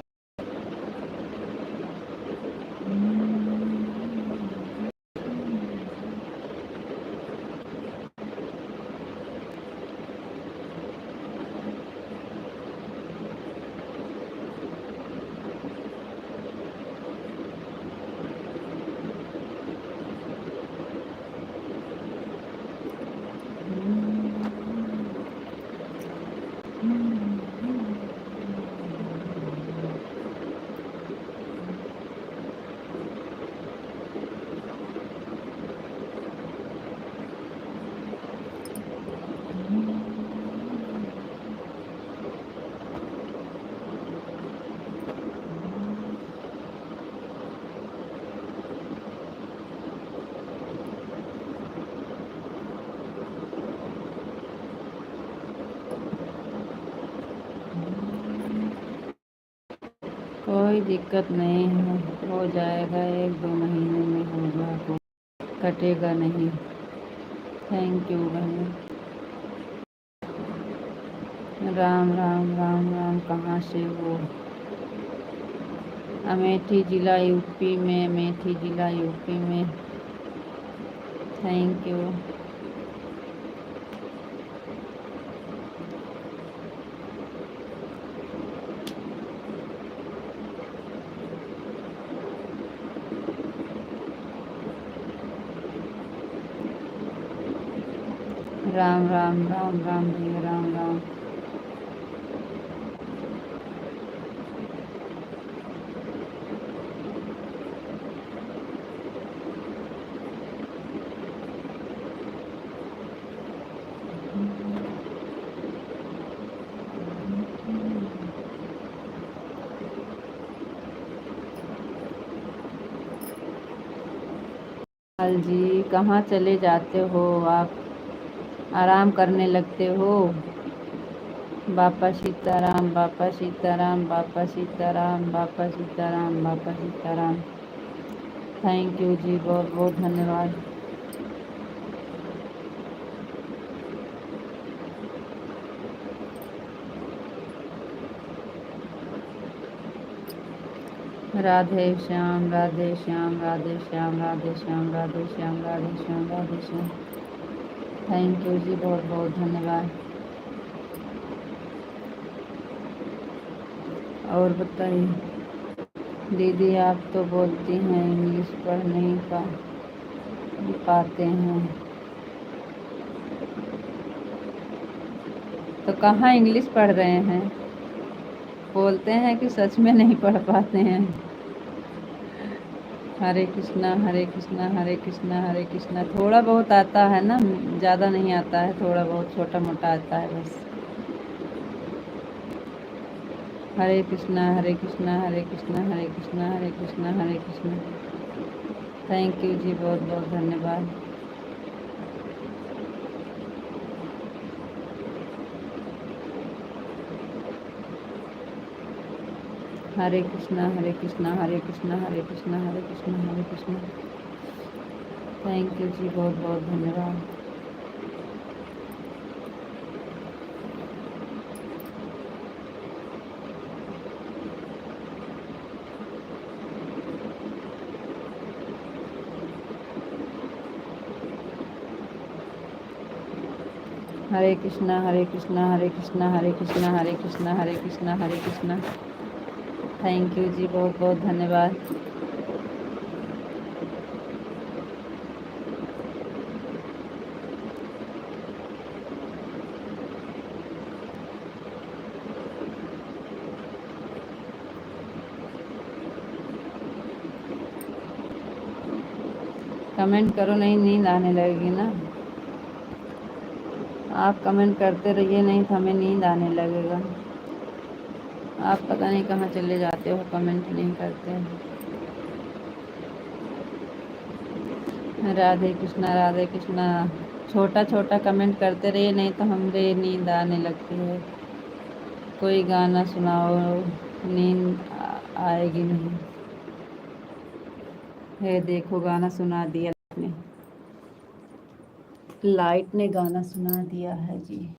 Speaker 1: कोई दिक्कत नहीं है, हो जाएगा, 1-2 महीने में होगा, कटेगा नहीं। थैंक यू बहन। राम राम राम राम, कहाँ से हो? अमेठी ज़िला यूपी में, अमेठी ज़िला यूपी में। Thank you. राम राम राम राम भैया, राम राम। लाल जी कहाँ चले जाते हो आप? आराम करने लगते हो? बापा सीताराम, बापा सीताराम, बापा सीताराम, बापा सीताराम, बापा सीताराम। थैंक यू जी, बहुत बहुत धन्यवाद। राधे श्याम, राधे श्याम, राधे श्याम, राधे श्याम, राधे श्याम, राधे श्याम, राधे श्याम। थैंक यू जी, बहुत बहुत धन्यवाद। और बताइए दीदी, आप तो बोलती हैं इंग्लिश पढ़ नहीं पाते हैं, तो कहाँ इंग्लिश पढ़ रहे हैं? बोलते हैं कि सच में नहीं पढ़ पाते हैं। हरे कृष्णा, हरे कृष्णा, हरे कृष्णा, हरे कृष्णा। थोड़ा बहुत आता है ना, ज़्यादा नहीं आता है, थोड़ा बहुत छोटा मोटा आता है बस। हरे कृष्णा, हरे कृष्णा, हरे कृष्णा, हरे कृष्णा, हरे कृष्णा, हरे कृष्णा। थैंक यू जी, बहुत बहुत धन्यवाद। हरे कृष्णा, हरे कृष्णा, हरे कृष्णा, हरे कृष्णा, हरे कृष्णा, हरे कृष्णा। थैंक यू जी, बहुत बहुत धन्यवाद। हरे कृष्णा, हरे कृष्णा, हरे कृष्णा, हरे कृष्णा, हरे कृष्णा, हरे कृष्णा, हरे कृष्णा। थैंक यू जी, बहुत बहुत धन्यवाद। कमेंट करो, नहीं नींद आने लगेगी ना। आप कमेंट करते रहिए, नहीं तो हमें नींद आने लगेगा। आप पता नहीं कहाँ चले जाते हो, कमेंट नहीं करते। राधे कृष्णा, राधे कृष्णा। छोटा छोटा कमेंट करते रहिए, नहीं तो हमरे नींद आने लगती है। कोई गाना सुनाओ, नींद आएगी नहीं। है देखो, गाना सुना दिया आपने। लाइट ने गाना सुना दिया है जी।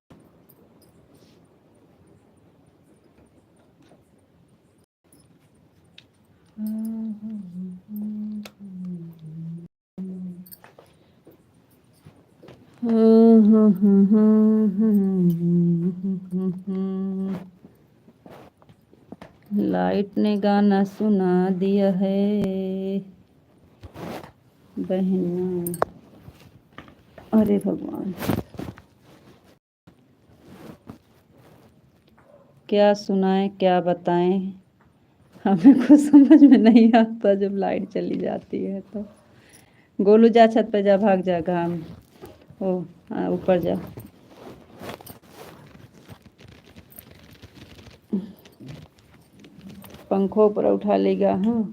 Speaker 1: लाइट ने गाना सुना दिया है बहना। अरे भगवान, क्या सुनाएं, क्या बताएं, हमें कुछ समझ में नहीं आता जब लाइट चली जाती है तो। गोलू जा, छत पे जा, भाग जा, घाम। ओ ऊपर जा। पंखों पर उठा लेगा। हाँ,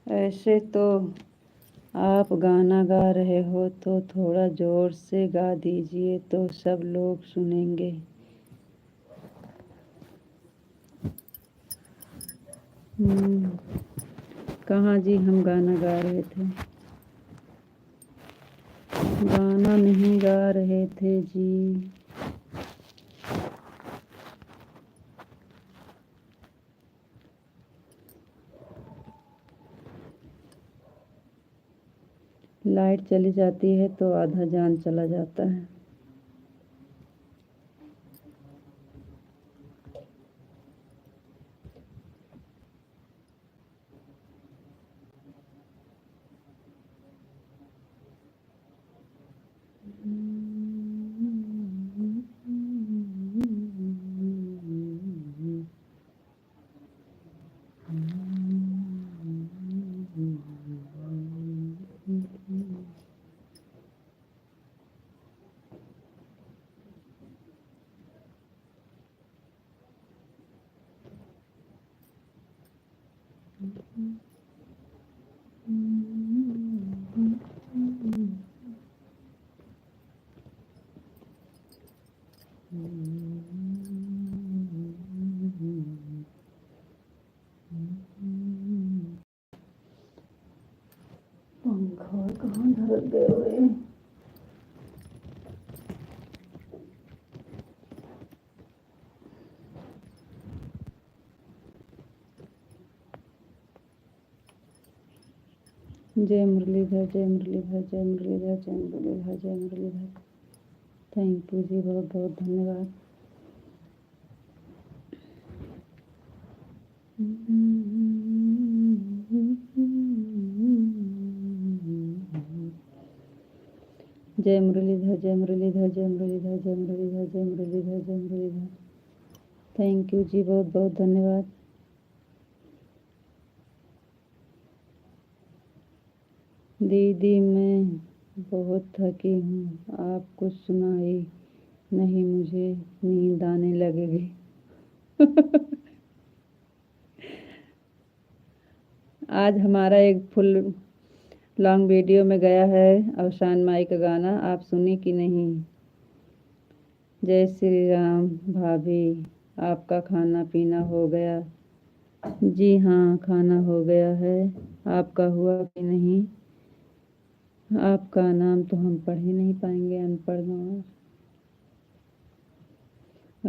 Speaker 1: ऐसे तो आप गाना गा रहे हो तो थोड़ा जोर से गा दीजिए तो सब लोग सुनेंगे। कहाँ जी, हम गाना गा रहे थे? गाना नहीं गा रहे थे जी। लाइट चली जाती है तो आधा जान चला जाता है। पंखा कहाँ धर गए हुए। जय मुरलीधर, जय मुरलीधर, जय मुरलीधर, जय मुरलीधर, जय मुरलीधर। थैंक यू जी, बहुत बहुत धन्यवाद। जय मुरलीधर, जय मुरलीधर, जय मुरलीधर, जय मुरलीधर, जय मुरलीधर, जय मुरलीधर। थैंक यू जी, बहुत बहुत धन्यवाद। दीदी मैं बहुत थकी हूँ, आप कुछ सुनाई नहीं, मुझे नींद आने लगेगी। आज हमारा एक फुल लॉन्ग वीडियो में गया है अवसान माई का गाना, आप सुनी कि नहीं? जय श्री राम भाभी, आपका खाना पीना हो गया? जी हाँ, खाना हो गया है, आपका हुआ कि नहीं? आपका नाम तो हम पढ़ ही नहीं पाएंगे, अनपढ़ गंवार।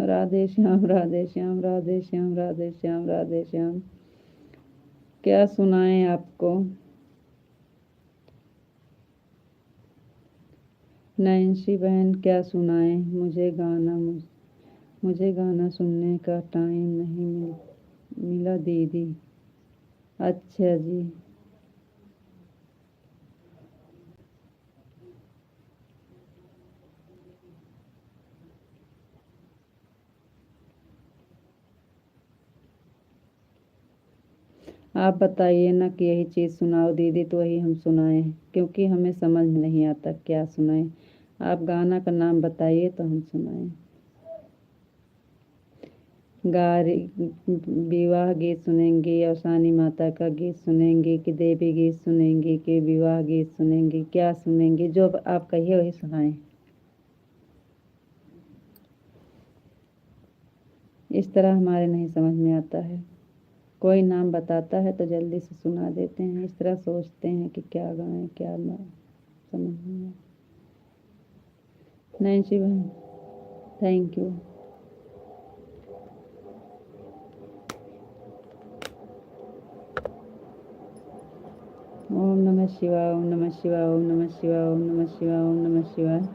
Speaker 1: राधे श्याम, राधे श्याम, राधे श्याम, राधे श्याम, राधे श्याम। क्या सुनाएं आपको? नैन्सी बहन क्या सुनाएं? मुझे गाना सुनने का टाइम नहीं मिला दीदी। अच्छा जी, आप बताइए ना कि यही चीज़ सुनाओ दीदी, तो वही हम सुनाएं, क्योंकि हमें समझ में नहीं आता क्या सुनाएं। आप गाना का नाम बताइए तो हम सुनाएं। गारी विवाह गीत सुनेंगी, अवसानी माता का गीत सुनेंगी, कि देवी गीत सुनेंगी, कि विवाह गीत सुनेंगी, क्या सुनेंगी? जो आप कहिए वही सुनाएं। इस तरह हमारे नहीं समझ में आता है। कोई नाम बताता है तो जल्दी से सुना देते हैं, इस तरह सोचते हैं कि क्या गाएं क्या ना, समझ नहीं आता। नैन्सी बहन थैंक यू। ओम नमः शिवाय, ओम नमः शिवाय, ओम नमः शिवाय, ओम नमः शिवाय, ओम नमः शिवाय।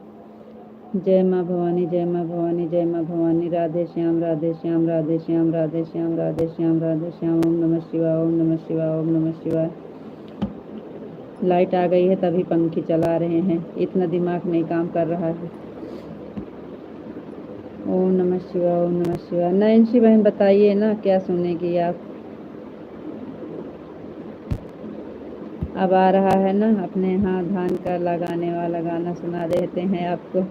Speaker 1: जय माँ भवानी, जय माँ भवानी, जय माँ भवानी। राधे श्याम, राधे श्याम, राधे श्याम, राधे श्याम, राधे श्याम, राधे श्याम। ओम नमः शिवाय, ओम नमः शिवाय, ओम नमः शिवाय। लाइट आ गई है तभी पंखी चला रहे हैं, इतना दिमाग नहीं काम कर रहा है। ओम नमः शिवाय, ओम नमः शिवाय। नैन्सी बहन बताइए ना क्या सुनेगी आप? अब आ रहा है ना, अपने यहाँ धान का लगाने वाला गाना सुना देते हैं आपको।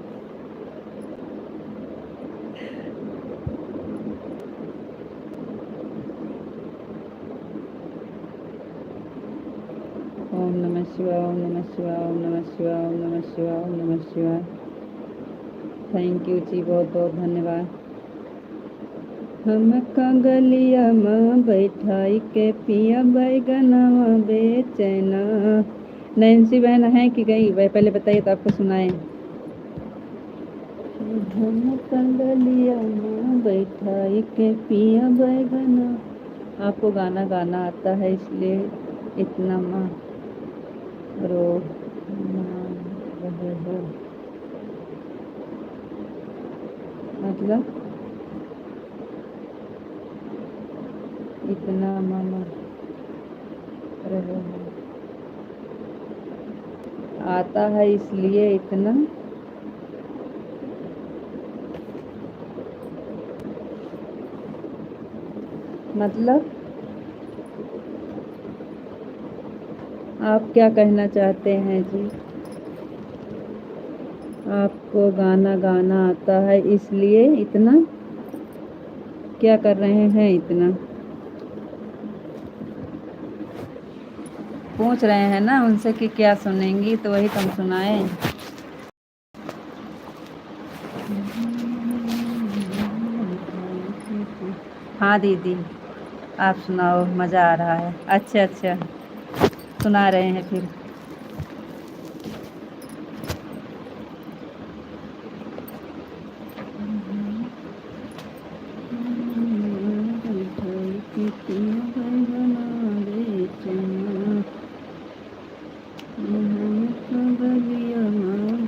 Speaker 1: ओम नमः शिवाय, ओम नमः शिवाय, ओम नमः शिवाय, ओम नमः शिवाय, ओम नमः शिवाय। थैंक यू जी, बहुत बहुत धन्यवाद। हम कंगलिया माँ बैठाई के पिया बैगनवा बेचना। नैन्सी बहन है कि गई? वह पहले बताइए तो आपको सुनाए। हम कंगलिया माँ बैठाई के पिया बैगना। आपको गाना गाना आता है इसलिए इतना माँ रो रहे हो, मतलब इतना मामा रहे हो आता है इसलिए इतना। मतलब आप क्या कहना चाहते हैं जी? आपको गाना गाना आता है इसलिए इतना क्या कर रहे हैं इतना? पूछ रहे हैं ना उनसे कि क्या सुनेंगी, तो वही तुम सुनाए। हाँ दीदी, आप सुनाओ, मज़ा आ रहा है। अच्छा अच्छा, सुना रहे हैं फिर।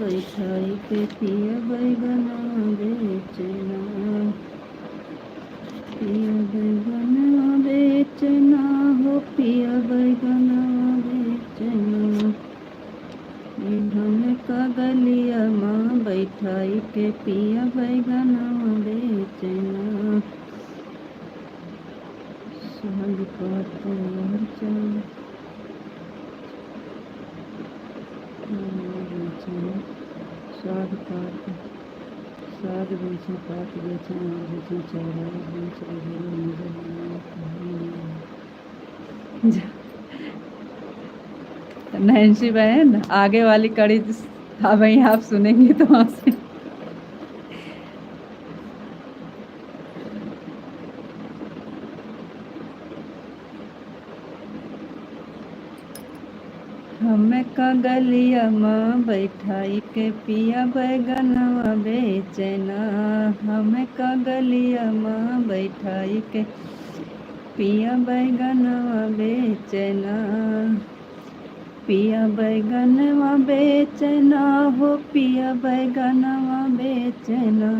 Speaker 1: बैठाई के पिया बैगना बेचना, पिया बैगना बेचना हो, पिया बैगना बेचना। हम कगलिया माँ बैठाई के पिया बैगना बेचना। साग पात और चावल बेचना, साग पात, साग बेचें, पात बेचें और बेचें, चौराहे बेच रहे नजर। नैन्सी बहन, आगे वाली कड़ी अब वहीं आप सुनेंगे तो वहाँ से। हमें कगलिया माँ बैठाई के पिया बैगनवा बेचना। हमें कगलिया माँ बैठाई के पिया बैगनवा बेचना, पिया बैगनवा बेचना हो, पिया बैगनवा बेचना।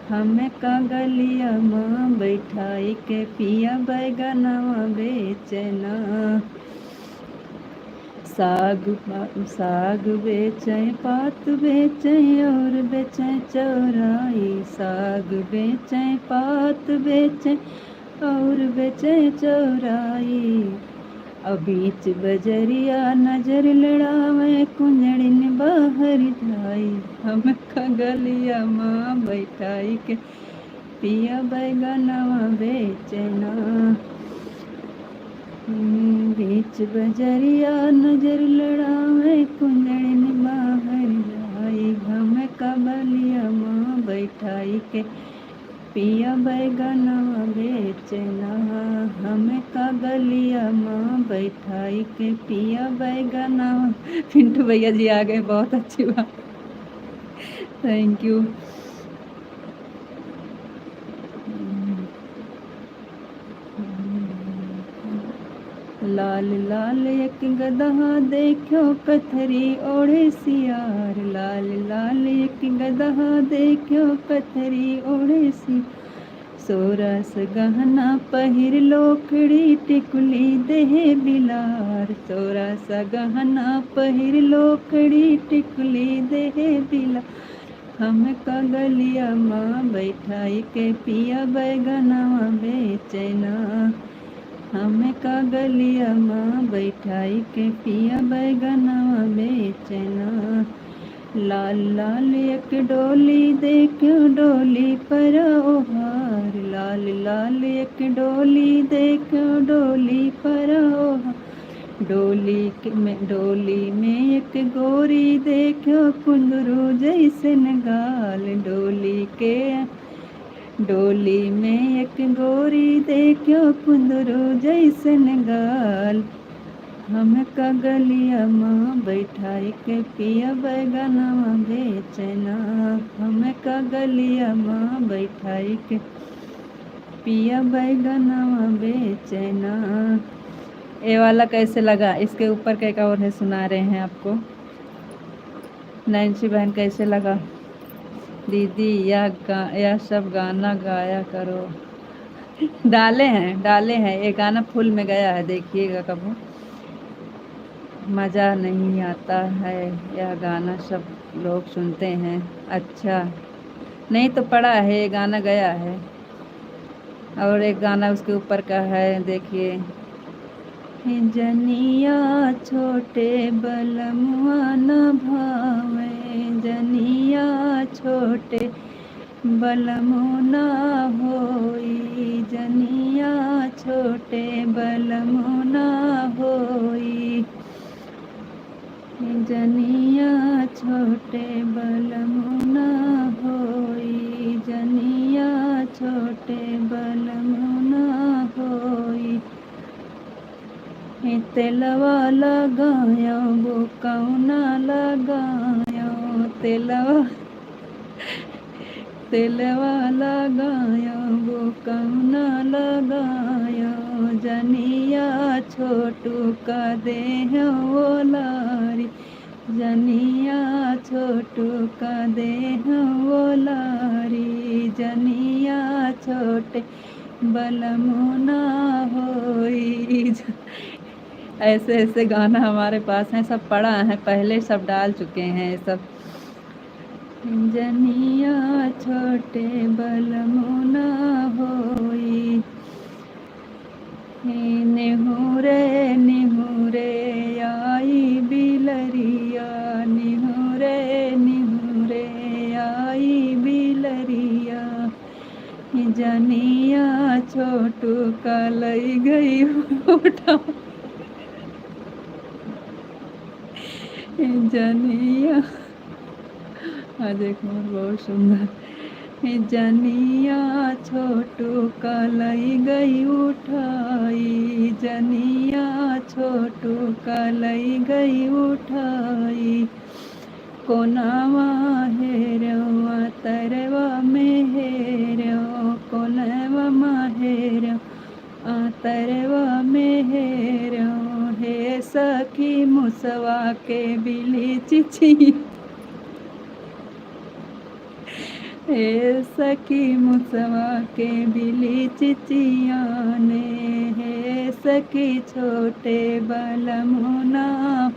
Speaker 1: हमें कगलिया माँ बैठाई के पिया बैगनवा बेचना। साग बेचें, पात बेचें और बेचें चौराई। साग बेचें, पात बेचें और बेचें चौराई। बीच बजरिया नजर लड़ावे, कुंजड़िन बाहर जाई। हम कगलिया माँ बैठाई के पिया बैगनवा बेचना। बीच बजरिया नजर लड़ावे, कुंजड़िन बाहर जाई। हम कगलिया माँ बैठाई के पिया बैगनवा बेचना। हमें कगलिया माँ बैठाई के पिया बैगनवा। पिंटू भैया जी आ गए, बहुत अच्छी बात, थैंक यू। लाल लाल एक गदहा देखो, पथरी ओढ़े सियार। लाल लाल एक गदहा देखो, पथरी ओढ़े सी। सोरस गहना पहिर लोकड़ी, टिकुली देह बिलार। सोरस गहना पहिर लोकड़ी, टिकुली देह बिलार। हम कगलिया माँ बैठाई के पिया बैगनवा बेचना। हमें कगलिया माँ बैठाई के पिया बैगनवा बेचना। लाल लाल एक डोली देखो, डोली पर ओहार। लाल लाल एक डोली देखो, डोली पर ओहार। डोली में एक गोरी देखो, कुंदरू जैसन गाल। डोली में एक गोरी देखो, कुंदरू जैसन गाल। हम कगलिया माँ बैठाई के पिया बैगनवा बेचना। हम कगलिया माँ बैठाई के पिया बैगनवा बेचना। ये वाला कैसे लगा? इसके ऊपर का एक और है, सुना रहे हैं आपको। नैन्सी बहन कैसे लगा? दीदी यह सब गाना गाया करो। डाले हैं, ये गाना फुल में गया है, देखिएगा कभी। मज़ा नहीं आता है, यह गाना सब लोग सुनते हैं। अच्छा, नहीं तो पड़ा है, ये गाना गया है। और एक गाना उसके ऊपर का है, देखिए। जनिया छोटे बलमुआ न भावे, जनिया छोटे बलमु ना होई। जनिया छोटे बलमु ना होई। जनिया छोटे बलमुना होई, जनिया छोटे बलमुना होई। तेलवा लगायो बुकौना लगायो, तेलवा लगायो बुकौना लगायो। जनिया छोटू का देह वो लारी, जनिया छोटू का देह वो लारी। जनिया छोटे बलमुना होई। ऐसे ऐसे गाना हमारे पास हैं, सब पढ़ा है पहले, सब डाल चुके हैं सब। जनिया छोटे बलमुना होई, निहुरे निहुरे आई बिलरिया, निहुरे निहुरे आई बिलरिया। जनिया छोटू का लई गई उठा, जनिया देखो बहुत सुंदर। जनिया छोटू का लई गई उठाई, जनिया छोटू का लई गई उठाई। कोनावा हेरवा तरवा में हेरो, कोनवा हेरो तरवा में हेरो। हे सखी मुसवा के बिली चिची, हे सखी मुसवा के बिली चिचियाने। हे सखी छोटे बलमुना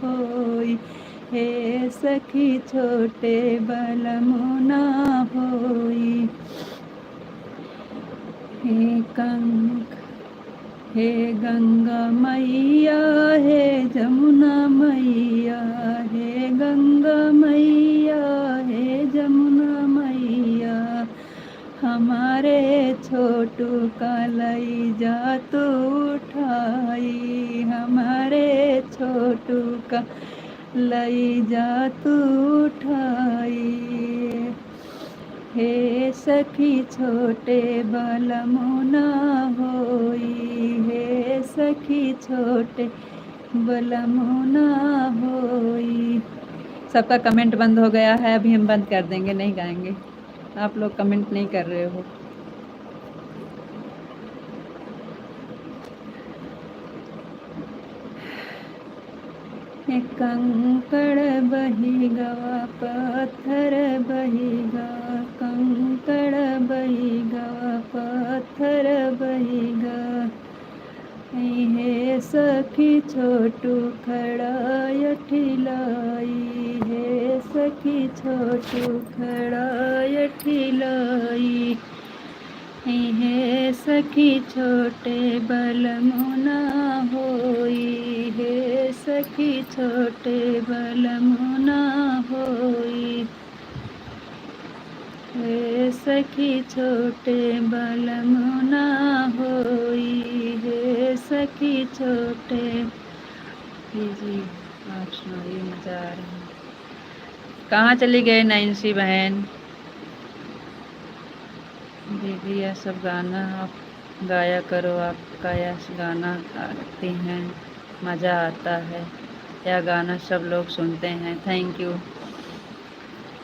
Speaker 1: होई, हे सखी छोटे बलमुना होई। हे गंगा मैया, हे जमुना मैया, हे गंगा मैया, हे जमुना मैया। हमारे छोटू का लई जा तू उठाई, हमारे छोटू का लई जा तू उठाई। हे सखी छोटे बलमुना होई, हे सखी छोटे बलमुना होई। सबका कमेंट बंद हो गया है, अभी हम बंद कर देंगे, नहीं गाएंगे। आप लोग कमेंट नहीं कर रहे हो। कंकड़ बहिगा पत्थर बहिगा, कंकड़ बहिगा पत्थर बहिगा। हे सखी छोटू खड़ा यठिलाई, हे सखी छोटू खड़ा यठिलाई। हे सखी छोटे बलमुना होई, हे सखी छोटे बलमुना होई। हे सखी छोटे बलमुना होई, हे सखी छोटे। जी आप सुनाइए, मजा आ रहा है। कहाँ चली गए नैन्सी बहन? दीदी यह सब गाना आप गाया करो, आपका यह गाना गाती हैं, मज़ा आता है। यह गाना सब लोग सुनते हैं। Thank you.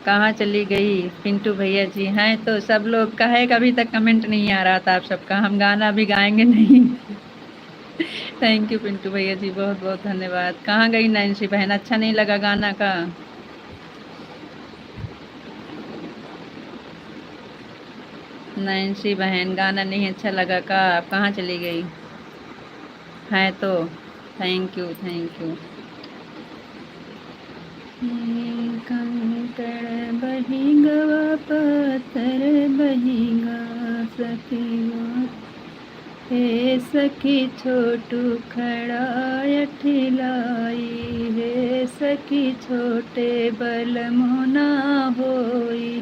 Speaker 1: कहाँ चली गई पिंटू भैया जी? हैं तो सब लोग का है, कभी तक कमेंट नहीं आ रहा था आप सबका। हम गाना भी गाएंगे नहीं। थैंक यू पिंटू भैया जी, बहुत बहुत धन्यवाद। कहाँ गई नैन्सी बहन? अच्छा नहीं लगा गाना का? नैन्सी बहन गाना नहीं अच्छा लगा का? आप कहाँ चली गई? है तो थैंक यू थैंक यू। कंकड़ बहिगा पत्थर बहिगा सखी, हे सखी छोटू खड़ा यठिलाई, हे सखी छोटे बलमुना होई।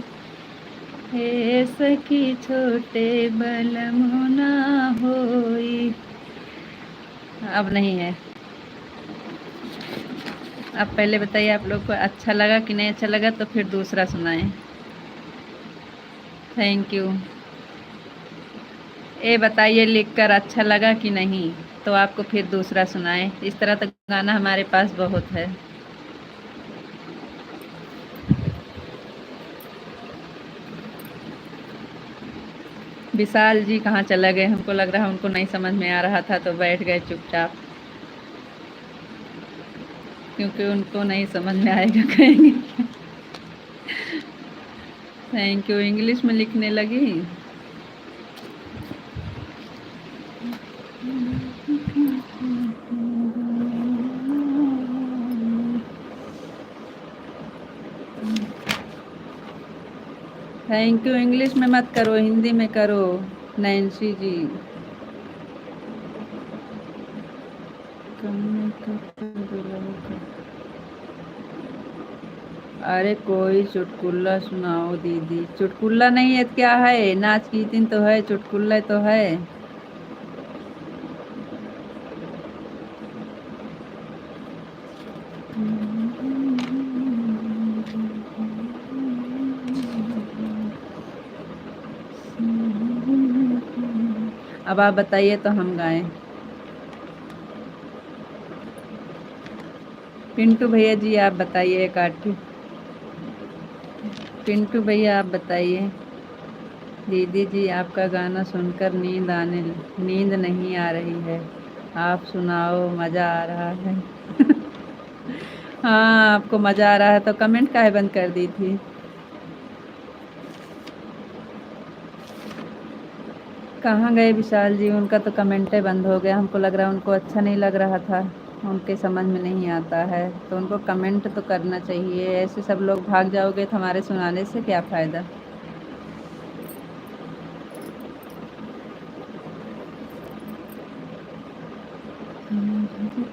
Speaker 1: हे सखी छोटे बलमुना होई। अब नहीं है, आप पहले बताइए आप लोग को अच्छा लगा कि नहीं अच्छा लगा, तो फिर दूसरा सुनाएं। Thank you. ये बताइए लिखकर अच्छा लगा कि नहीं, तो आपको फिर दूसरा सुनाएं। इस तरह तो गाना हमारे पास बहुत है। विशाल जी कहाँ चला गए, हमको लग रहा है उनको नहीं समझ में आ रहा था तो बैठ गए चुपचाप, क्योंकि उनको नहीं समझ में आएगा कहेंगे। Thank you. इंग्लिश में लिखने लगी। Thank you. इंग्लिश में मत करो, हिंदी में करो नैन्सी जी। अरे कोई चुटकुल्ला सुनाओ दीदी। चुटकुल्ला नहीं है तो क्या है, नाच की दिन तो है, चुटकुल्ला तो है। अब आप बताइए तो हम गाएं। पिंटू भैया जी आप बताइए एक आठ। पिंटू भैया आप बताइए। दीदी जी आपका गाना सुनकर नींद नहीं आ रही है। आप सुनाओ, मज़ा आ रहा है। हाँ आपको मज़ा आ रहा है तो कमेंट काहे बंद कर दी थी। कहाँ गए विशाल जी, उनका तो कमेंटे बंद हो गया। हमको लग रहा है उनको अच्छा नहीं लग रहा था, उनके समझ में नहीं आता है, तो उनको कमेंट तो करना चाहिए। ऐसे सब लोग भाग जाओगे तो हमारे सुनाने से क्या फ़ायदा।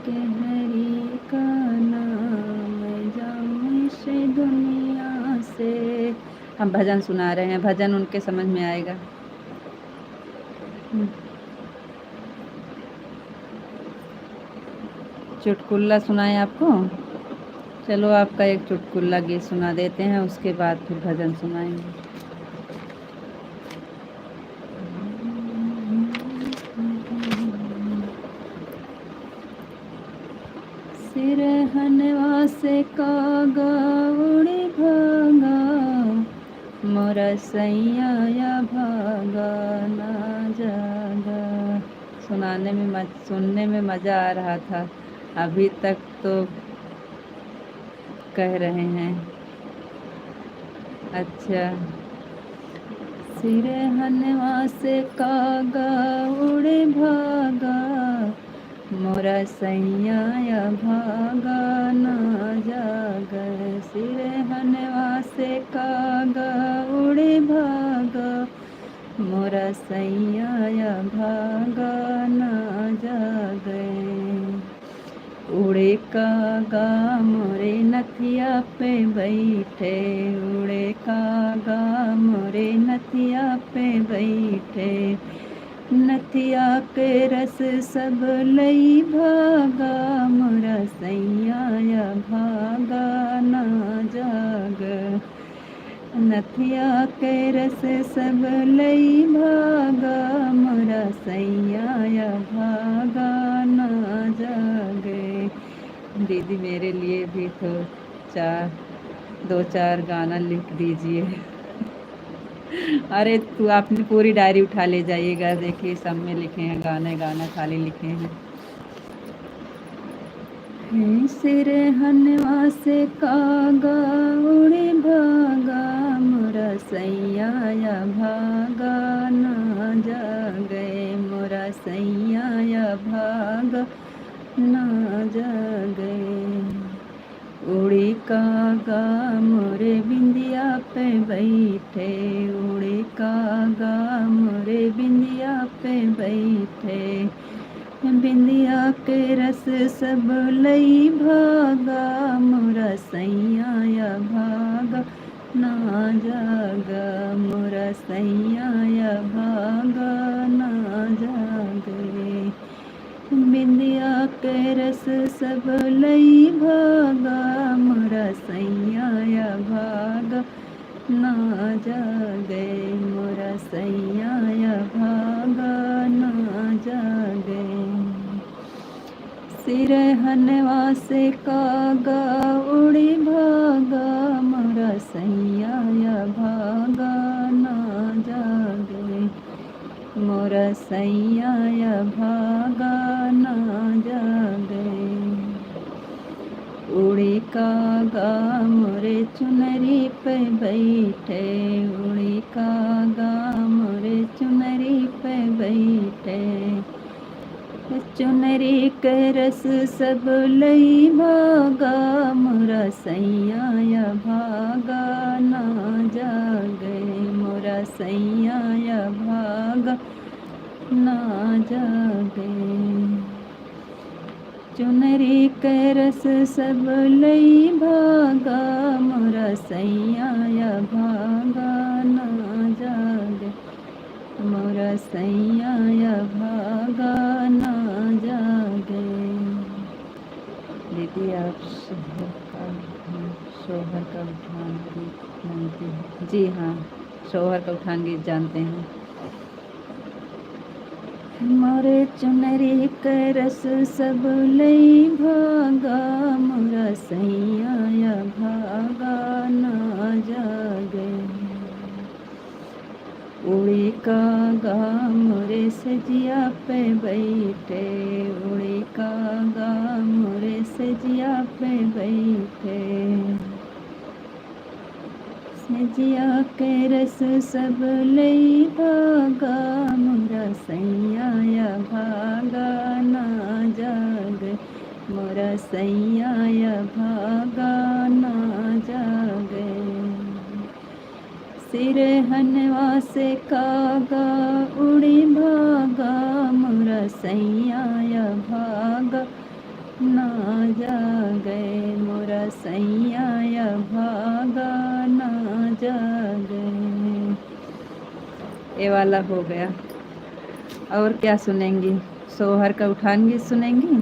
Speaker 1: के हरि का नाम जाऊं इस दुनिया से। हम भजन सुना रहे हैं, भजन उनके समझ में आएगा। चुटकुल्ला सुनाए आपको। चलो आपका एक चुटकुल्ला गीत सुना देते हैं, उसके बाद फिर भजन सुनाएंगे। सिरहनवा से कागा उड़ी भागा, मोरा सैया या भागा ना जागा। सुनने में मज़ा आ रहा था, अभी तक तो कह रहे हैं। अच्छा। सिरहनवा से कागा उड़े भागा, मोरा सैया या भागा ना जागर। सिरहनवा से कागा उड़े भागा, मोरा सैया या भागा ना जागे। उड़े कागा मोरे नथिया पे बैठे, उड़े कागा मोरे नथिया पे बैठे। नथिया के रस सब लई भागा, मोरा सैया या भागा ना जाग। नथिया के रस सब लई भागा, मोरा सैया या भागा ना जागे। दीदी मेरे लिए भी तो दो चार गाना लिख दीजिए। अरे तू आपने पूरी डायरी उठा ले जाइएगा, देखिए सब में लिखे हैं गाने, गाना खाली लिखे हैं। सिरहनवा से कागा उड़े भागा, मोरा सैया या भागा ना जागे। मोरा सैया या भागा ना जागे। उड़ी कागा मोरे बिंदिया पे बैठे, उड़ी कागा मोरे बिंदिया पे बैठे। बिंदिया के रस सब लई भागा, मोरा सैया या भागा ना जागा। मोरा सैया या भागा ना जागे। बिंदिया के रस सब लई भागा, मोरा सैया भागा ना जागे, मोरा सैया भागा ना जागे। सिरहनवा से कागा उड़ी भागा, मोरा सैया भागा ना जागे, मोरा सैया भागा ना जागे। उड़ी कागा मोरे चुनरी पे बैठे, उड़ी कागा मोरे चुनरी पे बैठे, चुनरी के रस सब लई भागा, मोरा सैया भागा ना जागे, मोरा सैया भागा ना जागे। चुनरी के रस सब लई भागा, मोरा सैया भागा ना जागे, मोरा सैया भागा ना जागे। दीदी आप शोहर का उठान गीत जानते हैं? जी हाँ, शोहर का उठान गीत जानते हैं। मोरे चुनरी के रस सब लई भागा, मोरा सैया भागा ना जागे। उड़ी कागा मोरे सजिया पे बैठे, उड़ी कागा मोरे सजिया पे बैठे, सजिया के रस सब लई भागा, मोरा सैया भागा ना जागे, मोरा सैया भागा ना जागे। सिरहनवा से कागा उड़ी भागा, मोरा सैया भागा ना जागे, मोरा सैया भागा ना जागे। ये वाला हो गया। और क्या सुनेंगी? सोहर का उठान गीत सुनेंगी?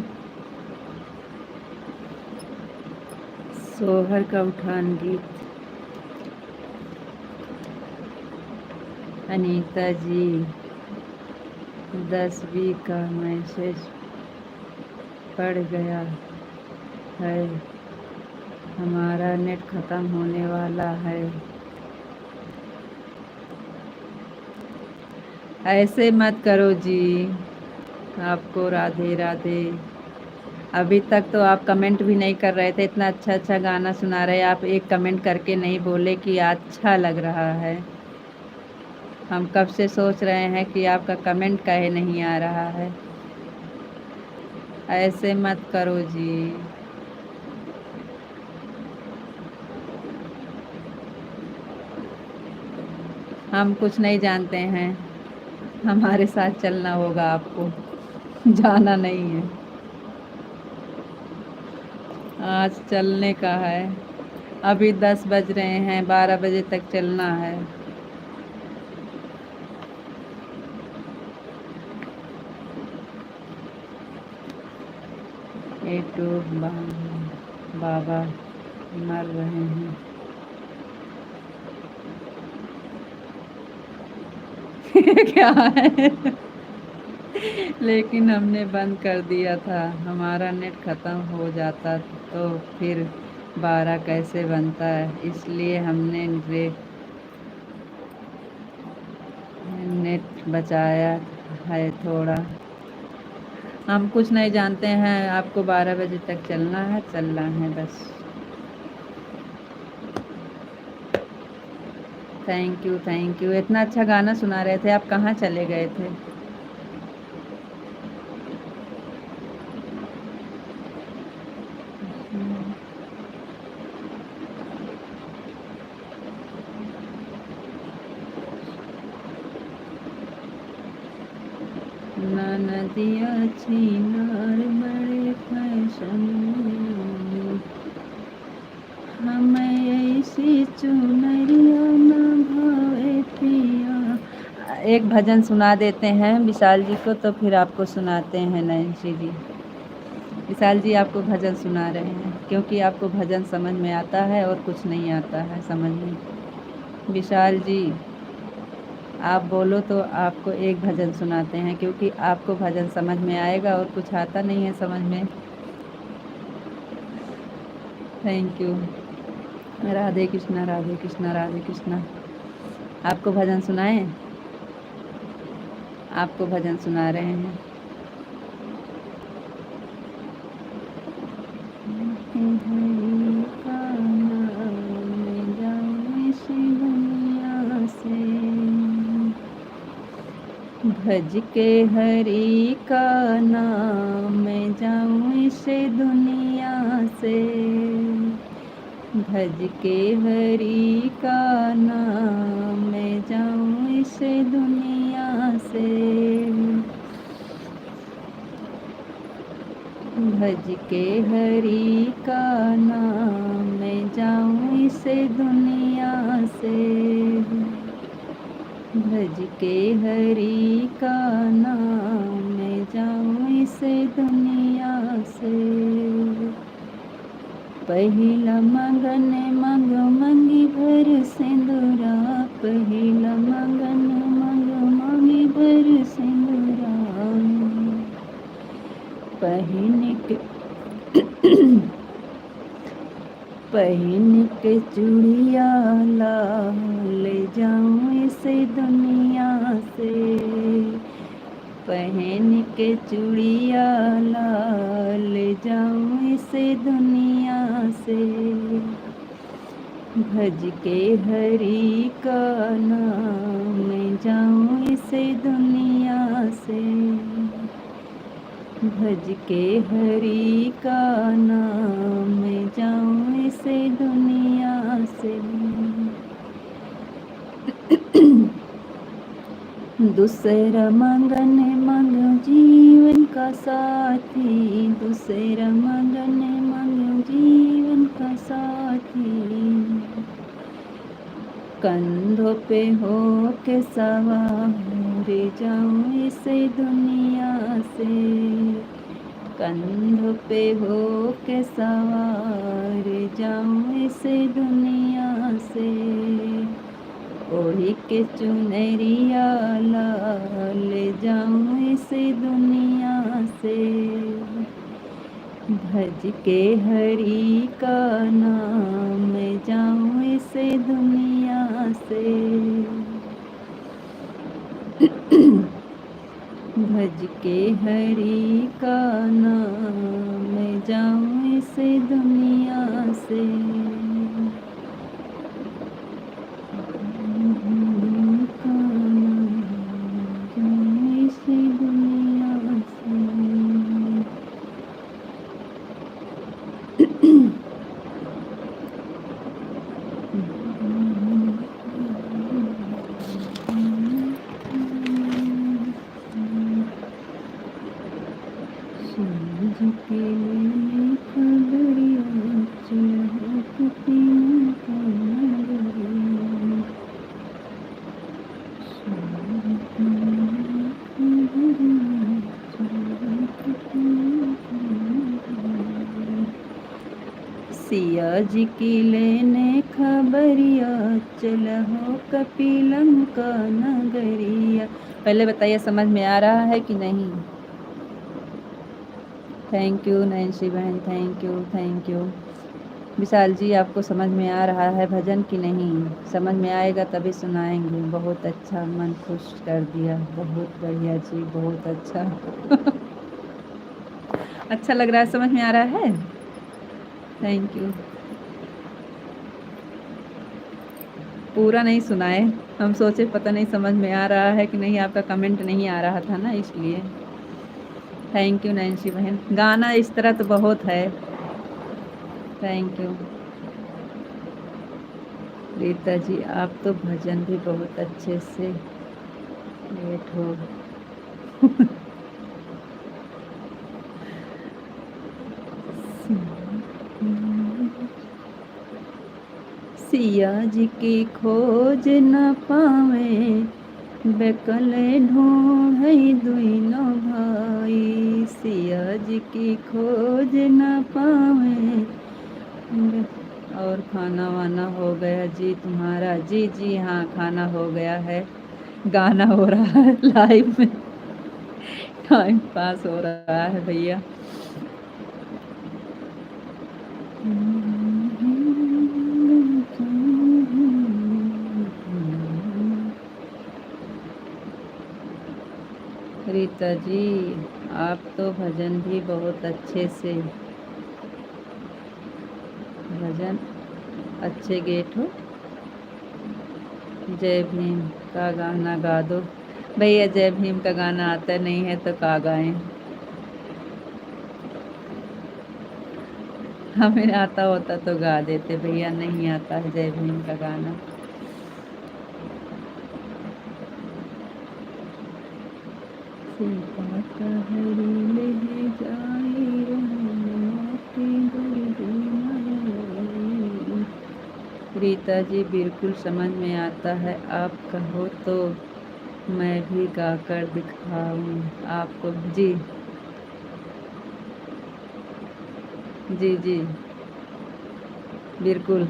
Speaker 1: सोहर का उठान गीत। अनीता जी 10वीं का मैसेज पड़ गया है, हमारा नेट ख़त्म होने वाला है। ऐसे मत करो जी, आपको राधे राधे। अभी तक तो आप कमेंट भी नहीं कर रहे थे, इतना अच्छा अच्छा गाना सुना रहे, आप एक कमेंट करके नहीं बोले कि अच्छा लग रहा है। हम कब से सोच रहे हैं कि आपका कमेंट काहे नहीं आ रहा है। ऐसे मत करो जी। हम कुछ नहीं जानते हैं, हमारे साथ चलना होगा आपको, जाना नहीं है। आज चलने का है, अभी 10 बज रहे हैं, 12 बजे तक चलना है। तो बाबा मर रहे हैं। क्या है? लेकिन हमने बंद कर दिया था, हमारा नेट ख़त्म हो जाता तो फिर 12 कैसे बनता है, इसलिए हमने नेट बचाया है थोड़ा। हम कुछ नहीं जानते हैं, आपको 12 बजे तक चलना है बस। Thank you. इतना अच्छा गाना सुना रहे थे, आप कहाँ चले गए थे? नदिया छिनार बड़े फैशन, हमें ऐसी चुनरिया न भावे पिया। एक भजन सुना देते हैं विशाल जी को, तो फिर आपको सुनाते हैं नैन्सी जी। विशाल जी आपको भजन सुना रहे हैं क्योंकि आपको भजन समझ में आता है और कुछ नहीं आता है समझ में। विशाल जी आप बोलो तो आपको एक भजन सुनाते हैं क्योंकि आपको भजन समझ में आएगा और कुछ आता नहीं है समझ में। Thank you. राधे कृष्णा राधे कृष्णा राधे कृष्णा। आपको भजन सुनाएं? आपको भजन सुना रहे हैं। हरि का नाम जाऊं इस दुनिया से, भज के हरि का नाम मैं जाऊं इस दुनिया से, भज के हरि का नाम मैं जाऊं इस दुनिया से, भज के हरि का नाम मैं जाऊं इस दुनिया से, भज के हरि का नाम मैं जाऊं इस दुनिया से। पहिला मंगन मंग मंगी भर सिंदूरा, पहिला मंगन मंग मंगी भर सिंदूरा, पहन के चूड़िया लाल जाऊं इस दुनिया से, पहन के चूड़िया लाल जाऊं इस दुनिया से, भज के हरि का नाम मैं जाऊं इस दुनिया से, भज के हरि का नाम मैं जाऊं इस दुनिया से। दूसरा मंगन मंग जीवन का साथी, दूसरा मंगन मंग जीवन का साथी, कंधों पे हो के सवार जाऊं इस दुनिया से, कंधों पे हो के सवार जाऊं इस दुनिया से, ओढ़ी के चुनरिया लाल जाऊं इस दुनिया से, भज के हरि का नाम मैं जाऊं इस दुनिया से, भज के हरि का नाम मैं जाऊं इस दुनिया से। सिया जी की लेने खबरिया चलहो कपिलंका नगरिया। पहले बताइए समझ में आ रहा है कि नहीं? थैंक यू नैन्सी बहन, thank you thank you. Vishal जी आपको समझ में आ रहा है भजन कि नहीं? समझ में आएगा तभी सुनाएंगे। बहुत अच्छा, मन खुश कर दिया, बहुत बढ़िया जी, बहुत अच्छा। अच्छा लग रहा है, समझ में आ रहा है? Thank you. पूरा नहीं सुनाए, हम सोचे पता नहीं समझ में आ रहा है कि नहीं, आपका कमेंट नहीं आ रहा था ना इसलिए। थैंक यू नैन्सी बहन, गाना इस तरह तो बहुत है। थैंक यू रीता जी, आप तो भजन भी बहुत अच्छे से लेट हो। सिया जी की खोज न पावे, बेकल ढूंढ दुइनो भाई, सिया जी जी की खोज न पावे। और खाना वाना हो गया जी तुम्हारा? जी जी हाँ, खाना हो गया है, गाना हो रहा है लाइव में, टाइम पास हो रहा है भैया। रीता जी आप तो भजन भी बहुत अच्छे से, भजन अच्छे गेट हो। जय भीम का गाना गा दो। भैया जय भीम का गाना आता नहीं है तो का गाएं? हमें आता होता तो गा देते भैया, नहीं आता है जय भीम का गाना। सीता कहरी ले जाई रही दर्द। रीता जी बिल्कुल समझ में आता है, आप कहो तो मैं भी गाकर दिखाऊं आपको। जी जी जी बिल्कुल।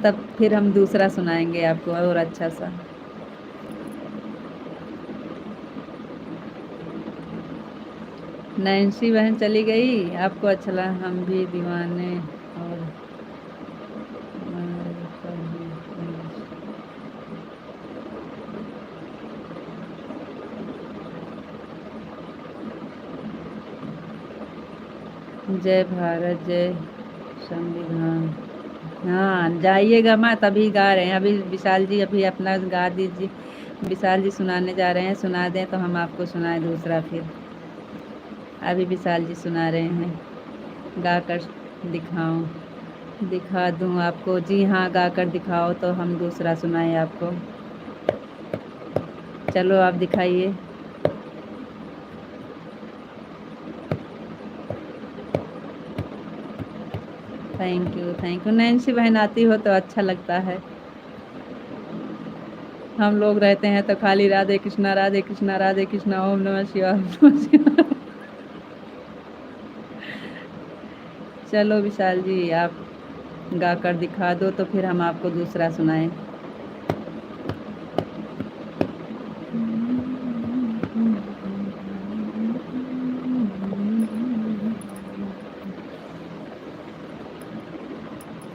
Speaker 1: तब फिर हम दूसरा सुनाएंगे आपको और अच्छा सा। नैन्सी बहन चली गई, आपको अच्छा लगा? हम भी दीवाने और जय भारत जय संविधान। हाँ जाइएगा माँ, तभी गा रहे हैं। अभी विशाल जी अभी अपना गा दीजिए। विशाल जी सुनाने जा रहे हैं, सुना दें तो हम आपको सुनाए दूसरा फिर। अभी विशाल जी सुना रहे हैं, गा कर दिखाऊं? दिखा दूं आपको? जी हाँ, गा कर दिखाओ तो हम दूसरा सुनाए आपको। चलो आप दिखाइए। Thank you thank you. Nancy बहन आती हो तो अच्छा लगता है। हम लोग रहते हैं तो खाली राधे कृष्णा राधे कृष्णा राधे कृष्णा, ओम नमः शिवाय ओम नमः शिवाय। चलो विशाल जी आप गा कर दिखा दो तो फिर हम आपको दूसरा सुनाएं।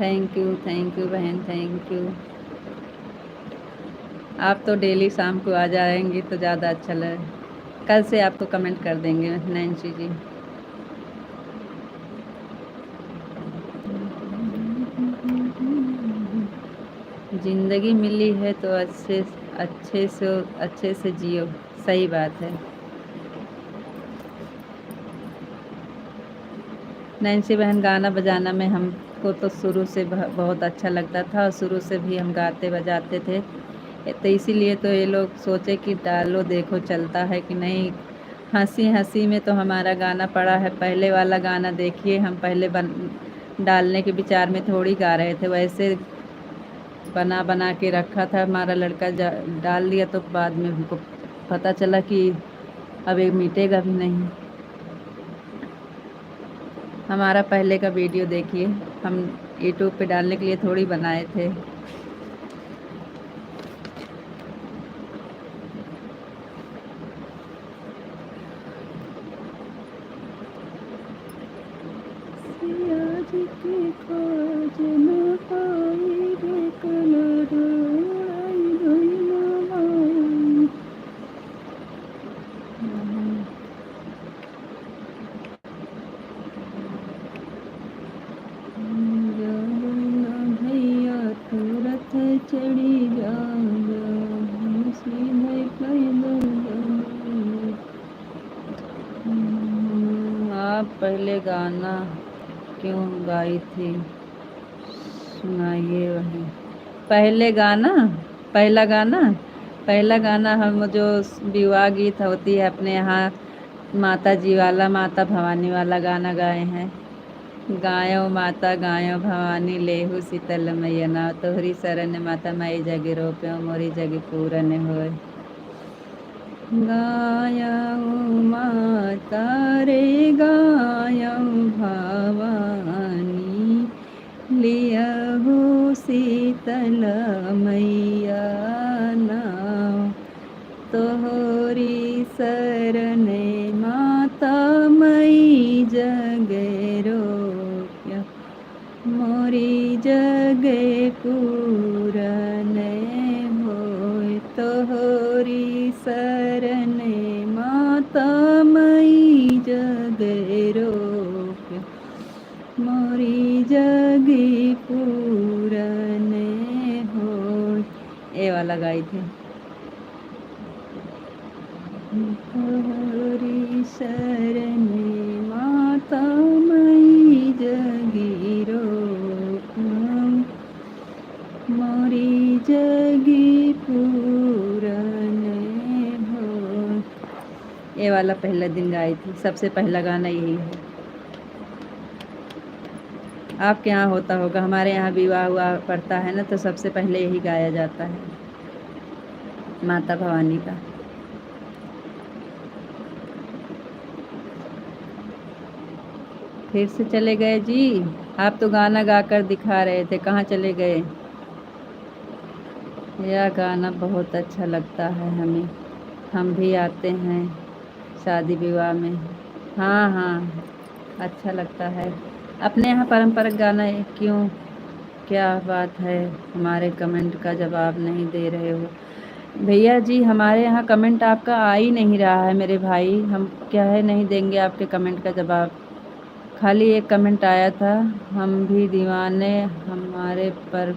Speaker 1: थैंक यू बहन, थैंक यू। आप तो डेली शाम को आ जाएंगी तो ज़्यादा अच्छा लगे। कल से आपको कमेंट कर देंगे नैन्सी जी। जिंदगी मिली है तो अच्छे से जियो। सही बात है। नैन्सी बहन गाना बजाना में हमको तो शुरू से बहुत अच्छा लगता था, और शुरू से भी हम गाते बजाते थे। तो इसीलिए तो ये लोग सोचे कि डालो देखो चलता है कि नहीं। हंसी हंसी में तो हमारा गाना पड़ा है। पहले वाला गाना देखिए, हम पहले डालने के विचार में थोड़ी गा रहे थे, वैसे बना बना के रखा था। हमारा लड़का डाल दिया तो बाद में हमको पता चला कि अब ये मिटेगा भी नहीं। हमारा पहले का वीडियो देखिए, हम यूट्यूब पे डालने के लिए थोड़ी बनाए थे। चढ़ी जा आप पहले गाना क्यों गाई थी, सुनाइए वही। पहले गाना, पहला गाना, पहला गाना हम जो विवाह गीत होती है अपने यहाँ, माता जी वाला, माता भवानी वाला गाना गाए हैं। गायो माता गायो भवानी लेहु शीतल मैया नाव तोहरी शरण माता माई जग रोप्यो मोरी जग पूरन होय। गायऊ माता रे गायऊ भवानी लियहु शीतल मैया नाव तोहरी शरण माता मई जग रोप्य मोरी जग पूरन होय। तोहरी शरण माता मई जग रोप्य मोरी जग पूरन होय। ये वाला गाई थी। तोहरी शरण माता मई जगी रोप्यो मोरी जगी पूरन होय। ये वाला पहला दिन गाई थी। सबसे पहला गाना यही है। आपके यहाँ होता होगा, हमारे यहाँ विवाह हुआ पड़ता है ना, तो सबसे पहले यही गाया जाता है माता भवानी का। फिर से चले गए जी। आप तो गाना गाकर दिखा रहे थे, कहाँ चले गए? यह गाना बहुत अच्छा लगता है हमें, हम भी आते हैं शादी विवाह में। हाँ हाँ, अच्छा लगता है। अपने यहाँ पारंपरिक गाना है, क्यों क्या बात है हमारे कमेंट का जवाब नहीं दे रहे हो? भैया जी हमारे यहाँ कमेंट आपका आ ही नहीं रहा है मेरे भाई, हम क्या है नहीं देंगे आपके कमेंट का जवाब। खाली एक कमेंट आया था, हम भी दीवाने हमारे पर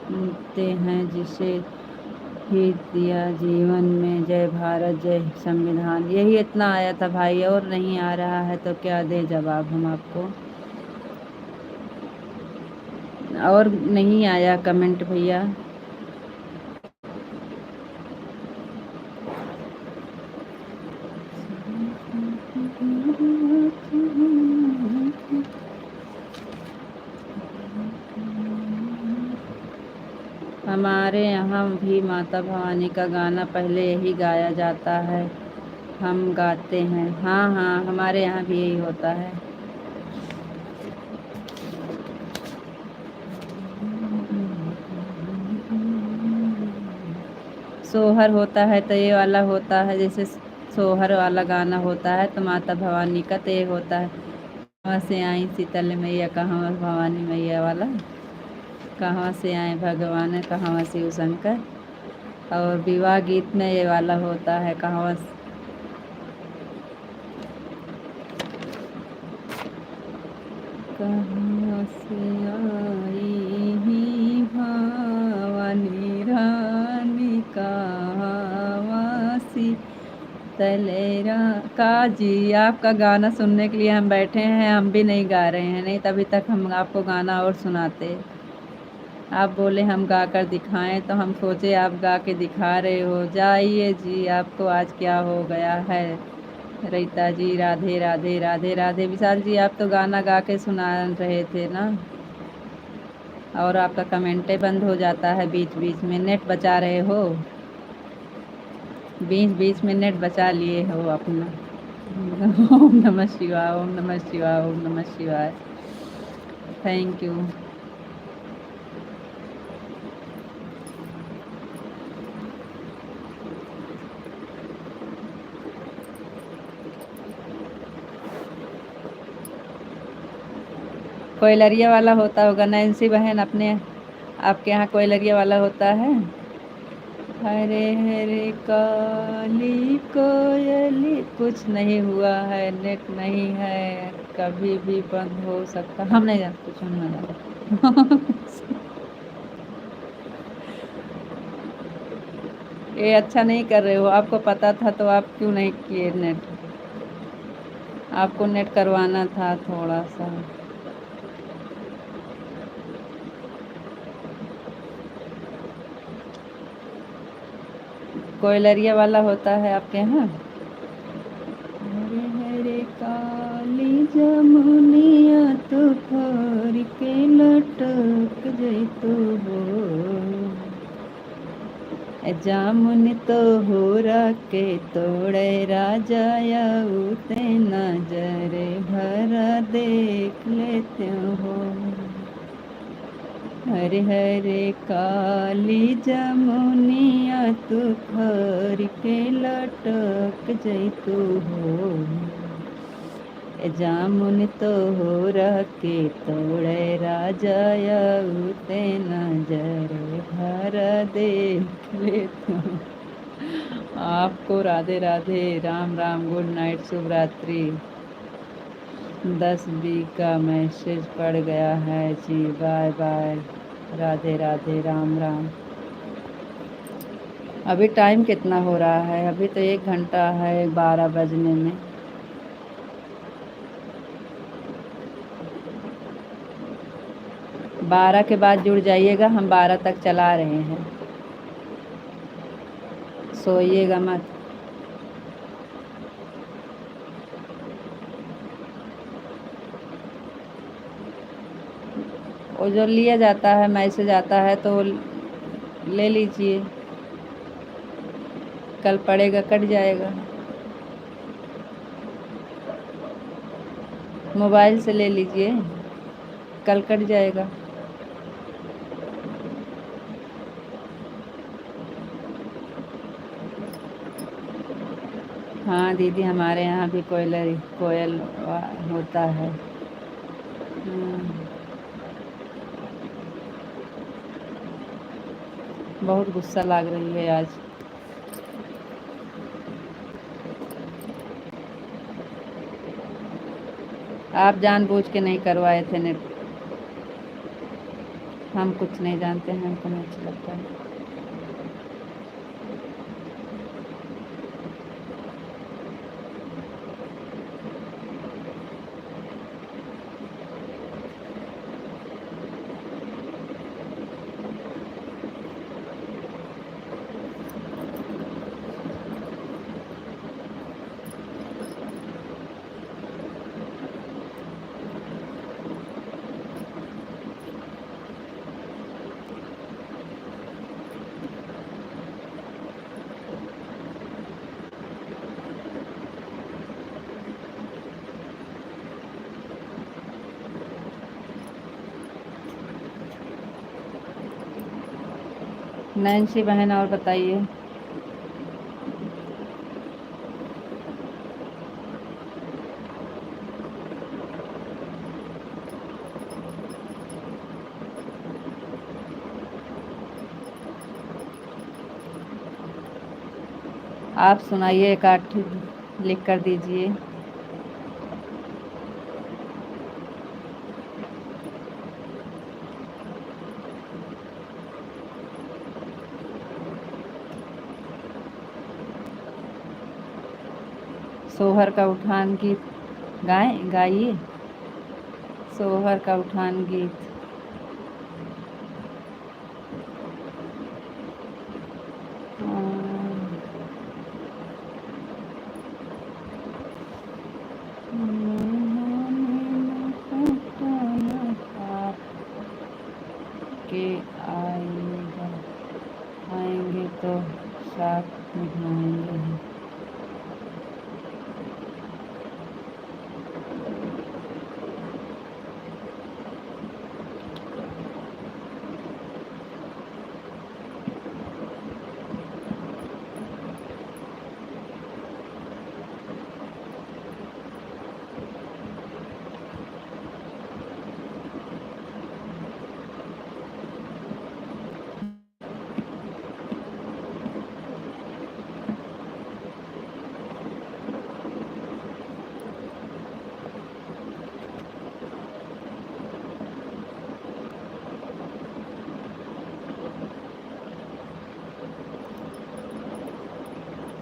Speaker 1: मनते हैं जिसे ही दिया जीवन में, जय भारत जय संविधान। यही इतना आया था भाई, और नहीं आ रहा है तो क्या दे जवाब हम आपको? और नहीं आया कमेंट भैया। हमारे यहाँ भी माता भवानी का गाना पहले यही गाया जाता है, हम गाते हैं। हाँ हाँ, हमारे यहाँ भी यही होता है। सोहर होता है तो ये वाला होता है, जैसे सोहर वाला गाना होता है तो माता भवानी का तो ये होता है, कहाँ से आई शीतल मैया कहाँ भवानी मैया वाला, कहाँ से आए भगवान कहाँ शिव शंकर। और विवाह गीत में ये वाला होता है, कहाँ कहाँ से आई ही भवानी रानी कहाँ तलेरा का जी। आपका गाना सुनने के लिए हम बैठे हैं, हम भी नहीं गा रहे हैं, नहीं तभी तक हम आपको गाना और सुनाते। आप बोले हम गा कर दिखाएं तो हम सोचे आप गा के दिखा रहे हो। जाइए जी, आपको आज क्या हो गया है? रीता जी राधे राधे राधे राधे। विशाल जी आप तो गाना गा के सुना रहे थे ना, और आपका कमेंटे बंद हो जाता है बीच बीच में। नेट बचा रहे हो, बीच बीच में नेट बचा लिए हो अपना। ओम नमः शिवाय, ओम नमः शिवाय, ओम नमः शिवाय। Thank you. कोयलरिया वाला होता होगा नैन्सी बहन, अपने आपके यहाँ कोयलरिया वाला होता है। हरे हरे काली कोयली, कुछ नहीं हुआ है, नेट नहीं है, कभी भी बंद हो सकता। हम नहीं जानते, कुछ हम नहीं जानते। ये अच्छा नहीं कर रहे हो, आपको पता था तो आप क्यों नहीं किए नेट? आपको नेट करवाना था थोड़ा सा। कोयलरिया वाला होता है आपके यहाँ। हरे हरे काली जमुनी के लटक जैतो हो, जामुन तो होरा के तोड़े राजा उते नजर भरा देख लेते हो। हरे हरे काली जमुनिया तू खर के लटक जैतू हो, जामुन तो होरा के तोड़े राजा उते नजर भरा देख लेते हो। आपको राधे राधे, राम राम, गुड नाइट, शुभ रात्रि। 10B का मैसेज पड़ गया है जी, बाय बाय, राधे राधे, राम राम। अभी टाइम कितना हो रहा है? अभी तो 1 घंटा है 12 बजने में। बारह के बाद जुड़ जाइएगा, हम 12 तक चला रहे हैं, सोइएगा मत। वो जो लिया जाता है, मैसेज आता है तो ले लीजिए, कल पड़ेगा कट जाएगा। मोबाइल से ले लीजिए, कल कट जाएगा। हाँ दीदी, हमारे यहाँ भी कोयल होता है। बहुत गुस्सा लग रही है आज। आप जानबूझ के नहीं करवाए थे नेट, हम कुछ नहीं जानते हैं, हमको नहीं अच्छा लगता है। नैन्सी बहन, और बताइए। आप सुनाइए, एक आठ लिख कर दीजिए। सोहर का उठान गीत गाइए, सोहर का उठान गीत। के आएंगे तो साथ निभाएंगे।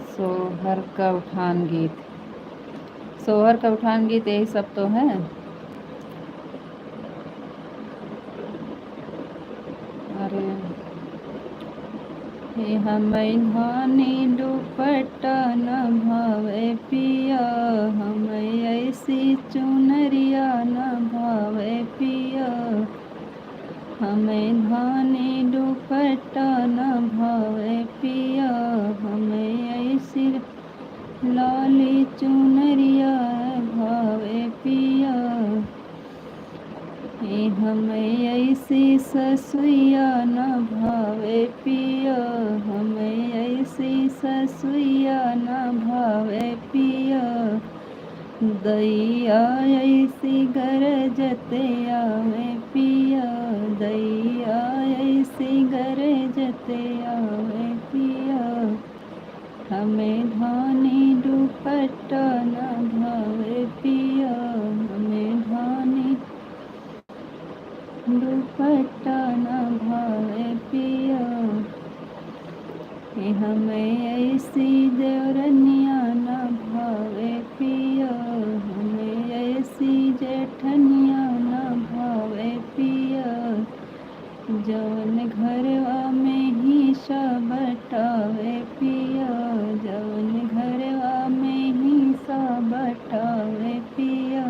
Speaker 1: सोहर का उठान गीत, सोहर का उठान गीत, यही सब तो है। अरे हे हमें धानी दुपट्टा न भावे पिया, हमें ऐसी चुनरिया न भावे पिया। हमें धानी दुपट्टा न भावे पिया, हमें ऐसी लाली चुनरिया भावे पिया। हे हमें ऐसी ससुइया न भावे पिया, हमें ऐसी ससुइया न भावे पिया। दैया ऐसी गरजते आवे पिया, दैया ऐसी गरजते आवे पिया। हमें धानी दुपट्टा न भावे पिया, हमें धानी दुपट्टा न भावे पिया। हमें ऐसी देवरनिया न भावे पिया, हमें ऐसी जेठनिया न भावे पिया। जवन घरवा में हिस्सा बटावे पिया, जवन घरवा में हिस्सा बटावे पिया।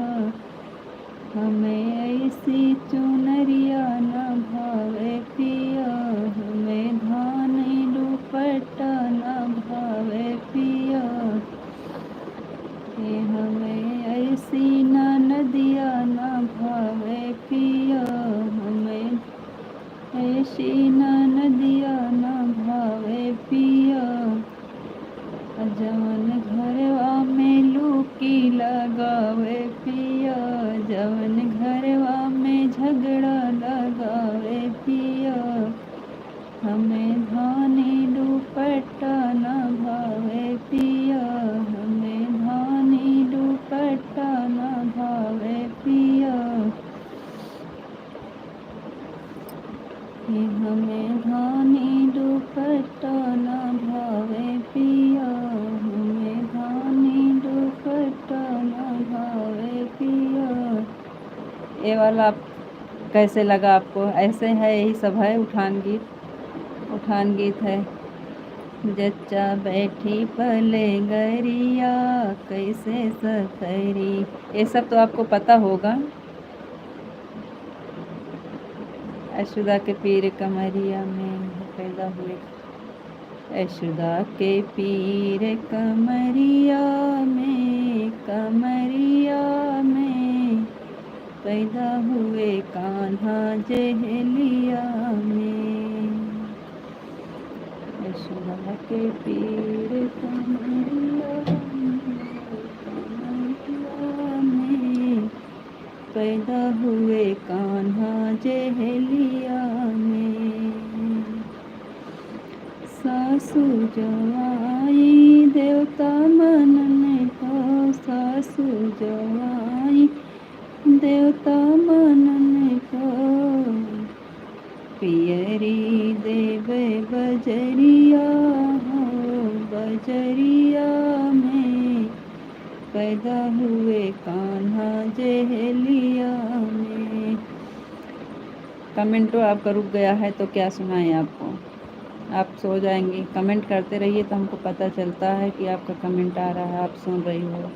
Speaker 1: हमें ऐसी चुनरिया न भावे पिया, हमें धानी दुपट्टा न भावे पिया। हमें ऐसी नदिया न भावे पिया, हमें ऐसी नदिया न भावे पिया। जवन घरवा में लूकी लगावे पिया, जवन घरवा में झगड़ा लगावे पिया। हमें धानी दुपट्टा न भावे पिया, हमें धानी दुपट्टा न भावे पिया। हमें धानी दुपट्टा न भावे पिया, हमें धानी दुपट्टा न भावे पिया। ये वाला कैसे लगा आपको? ऐसे है, यही सब है उठान गीत। उठान गीत है। जच्चा बैठी पले गरिया, कैसे सफरी, ये सब तो आपको पता होगा। यशोदा के पीर कमरिया में पैदा हुए, यशोदा के पीर कमरिया में, कमरिया में पैदा हुए कान्हा जहलिया में। यशोदा के पीर कमरिया में पैदा हुए कान्हा जहलिया में। सासू जवाई देवता मनने को, सासू जवाई देवता मनने को। पियरी देवे बजरिया हो, बजरिया में पैदा हुए कान्हा जहलिया में। कमेंट तो आपका रुक गया है तो क्या सुनाएं आपको? आप सो जाएंगे। कमेंट करते रहिए तो हमको पता चलता है कि आपका कमेंट आ रहा है, आप सुन रही हो।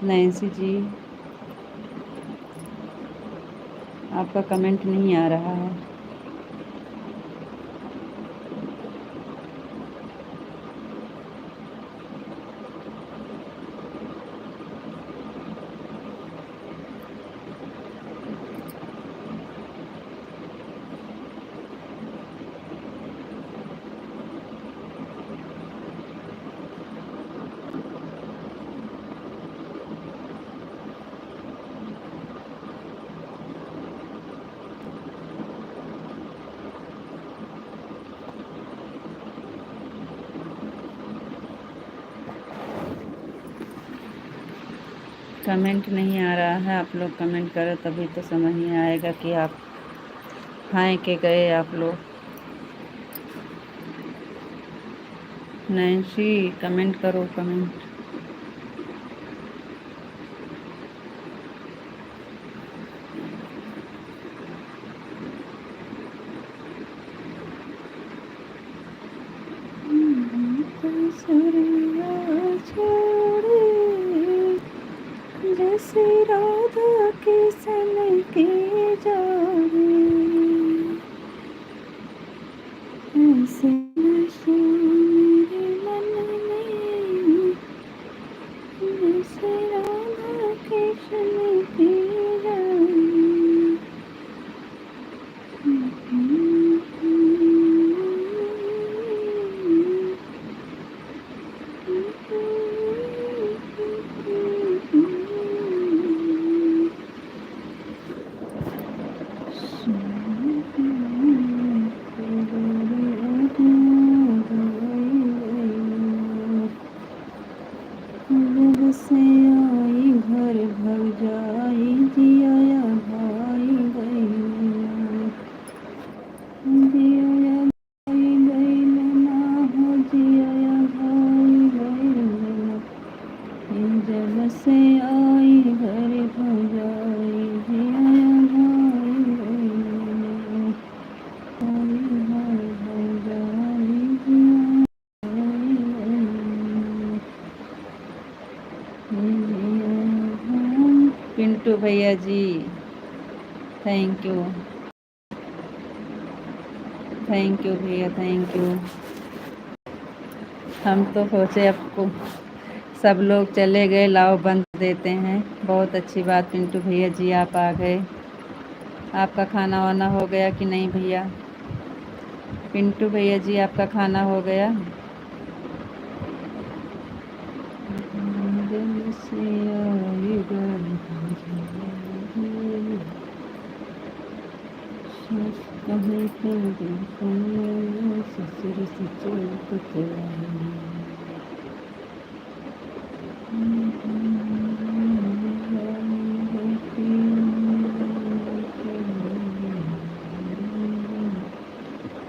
Speaker 1: नैन्सी जी, आपका कमेंट नहीं आ रहा है। कमेंट नहीं आ रहा है। आप लोग कमेंट करो तभी तो समझ में आएगा कि आप खाए के गए आप लोग। नैन्सी कमेंट करो, कमेंट। बंसुरिया छोड़े जैसे राधा के सन की जाने ऐसे नशा मेरे मन में जैसे राधा के सन की जाने जब से आई घर भग जाई जिया भाई गई जिया भाई गई ना हो जिया भाई गई जब से आई घर भग जाई जिया भाई गई भाई भग जाई जिया पिंटू भैया जी थैंक यू भैया थैंक यू। हम तो सोचे आपको सब लोग चले गए, लाओ बंद देते हैं। बहुत अच्छी बात पिंटू भैया जी आप आ गए। आपका खाना वाना हो गया कि नहीं भैया? पिंटू भैया जी आपका खाना हो गया? ससुर से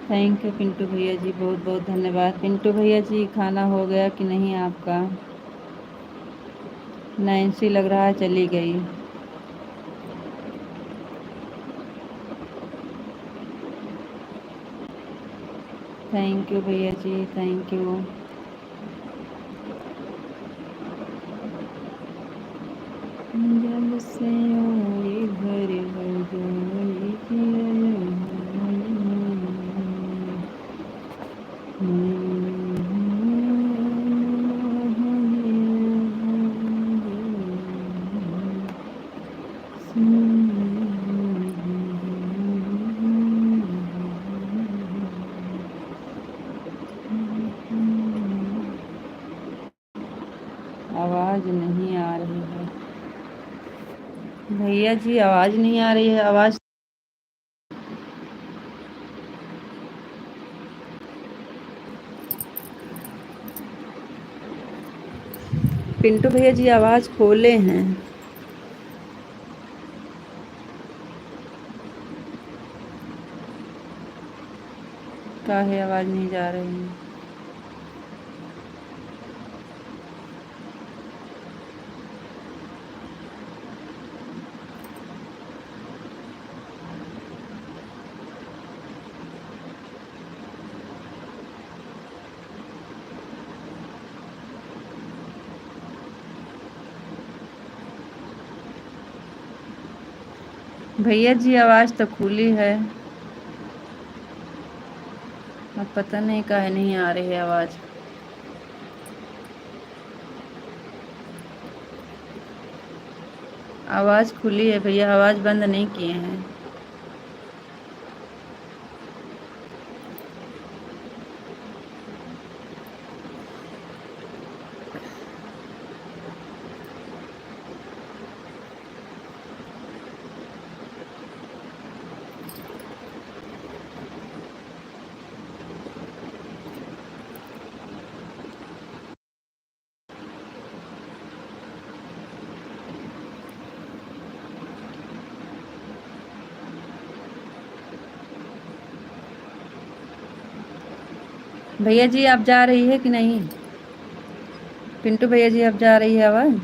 Speaker 1: थैंक यू पिंटू भैया जी, बहुत बहुत धन्यवाद। पिंटू भैया जी खाना हो गया कि नहीं आपका? नैन्सी लग रहा है चली गई। थैंक यू भैया जी, थैंक यू। जब से आई घर आवाज़ नहीं आ रही है भैया जी, आवाज़ नहीं आ रही है। आवाज़ पिंटू भैया जी आवाज़ खोले हैं। काहे आवाज़ नहीं जा रही है? भैया जी आवाज़ तो खुली है, अब पता नहीं काहे नहीं आ रही है आवाज़। आवाज़ खुली है भैया, आवाज़ बंद नहीं किए हैं। भैया जी आप जा रही है कि नहीं? पिंटू भैया जी आप जा रही है आवाज़?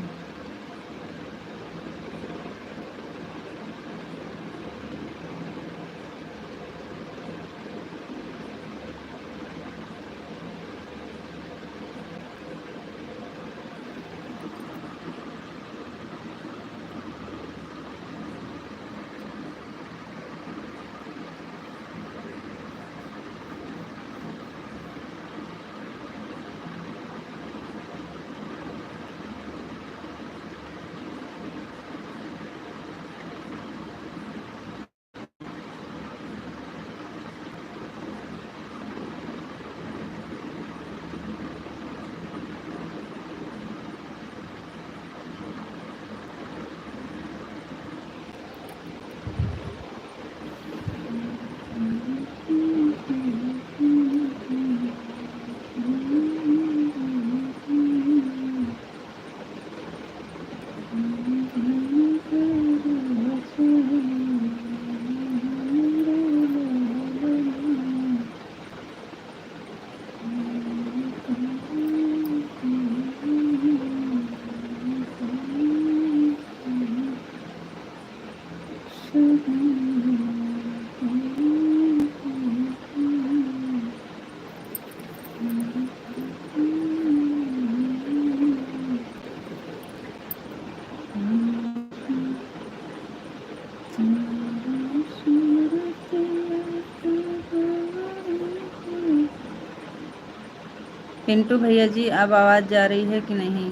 Speaker 1: पिंटू भैया जी अब आवाज़ जा रही है कि नहीं?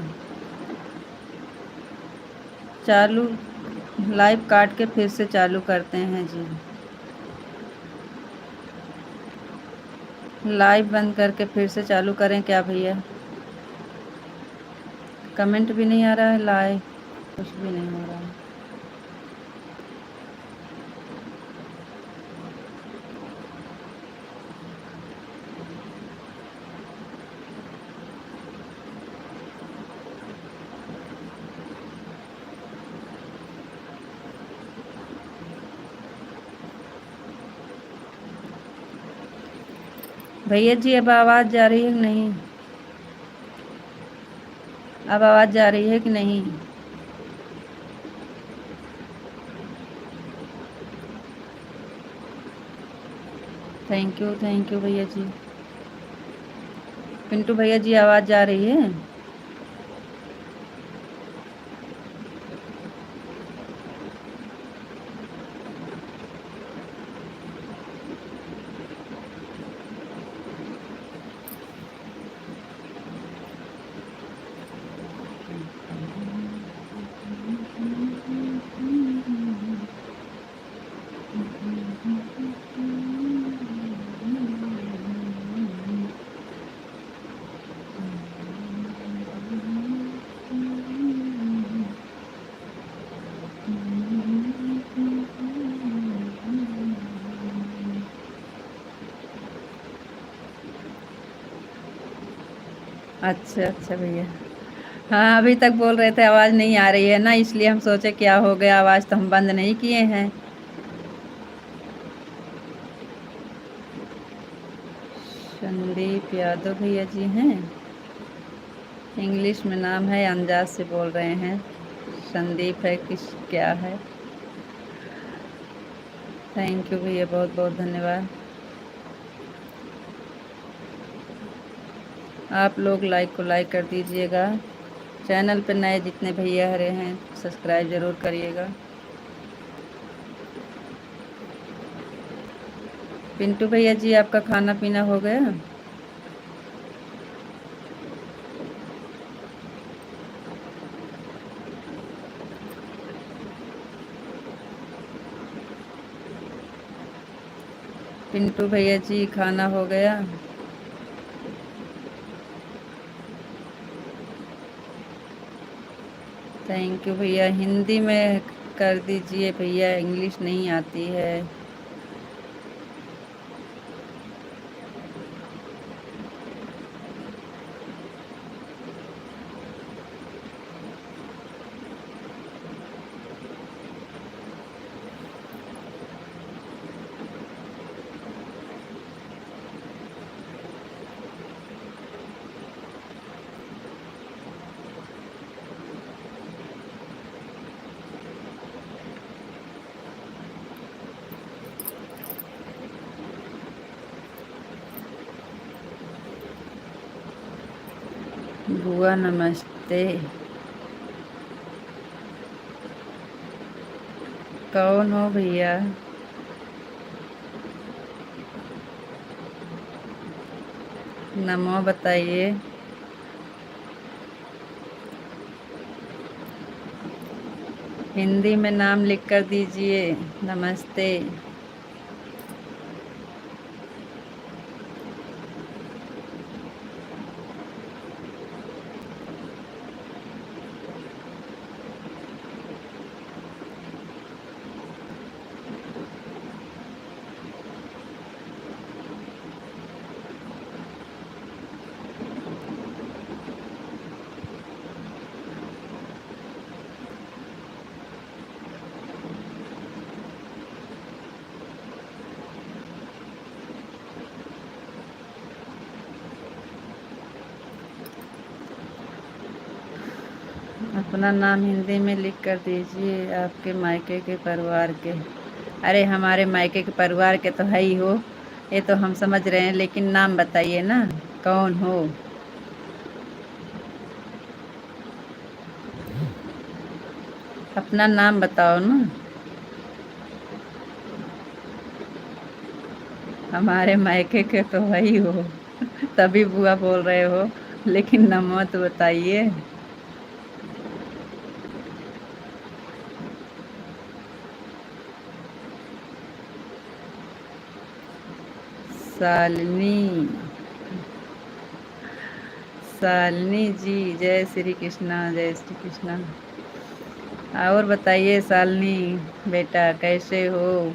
Speaker 1: चालू लाइव काट के फिर से चालू करते हैं जी। लाइव बंद करके फिर से चालू करें क्या भैया? कमेंट भी नहीं आ रहा है, लाइव कुछ भी नहीं हो रहा है। भैया जी अब आवाज़ जा रही है कि नहीं? अब आवाज़ जा रही है कि नहीं? थैंक यू भैया जी। पिंटू भैया जी आवाज़ जा रही है? अच्छा भैया। हाँ अभी तक बोल रहे थे आवाज़ नहीं आ रही है ना, इसलिए हम सोचे क्या हो गया, आवाज़ तो हम बंद नहीं किए हैं। संदीप यादव भैया जी हैं। इंग्लिश में नाम है, अंदाज से बोल रहे हैं। संदीप है किस क्या है? थैंक यू भैया, बहुत बहुत धन्यवाद। आप लोग लाइक को लाइक कर दीजिएगा। चैनल पर नए जितने भैया हरे हैं सब्सक्राइब ज़रूर करिएगा। पिंटू भैया जी आपका खाना पीना हो गया? पिंटू भैया जी खाना हो गया? थैंक यू भैया। हिंदी में कर दीजिए भैया, इंग्लिश नहीं आती है। बुआ नमस्ते। कौन हो भैया? नमो बताइए। हिंदी में नाम लिख कर दीजिए। नमस्ते। अपना नाम हिंदी में लिख कर दीजिए। आपके मायके के परिवार के। अरे हमारे मायके के परिवार के तो है ही हो, ये तो हम समझ रहे हैं, लेकिन नाम बताइए ना, कौन हो? अपना नाम बताओ ना। हमारे मायके के तो है ही हो। तभी बुआ बोल रहे हो, लेकिन नमो तो बताइए। शालिनी, शालिनी जी, जय श्री कृष्णा, जय श्री कृष्णा। और बताइए शालिनी बेटा, कैसे हो?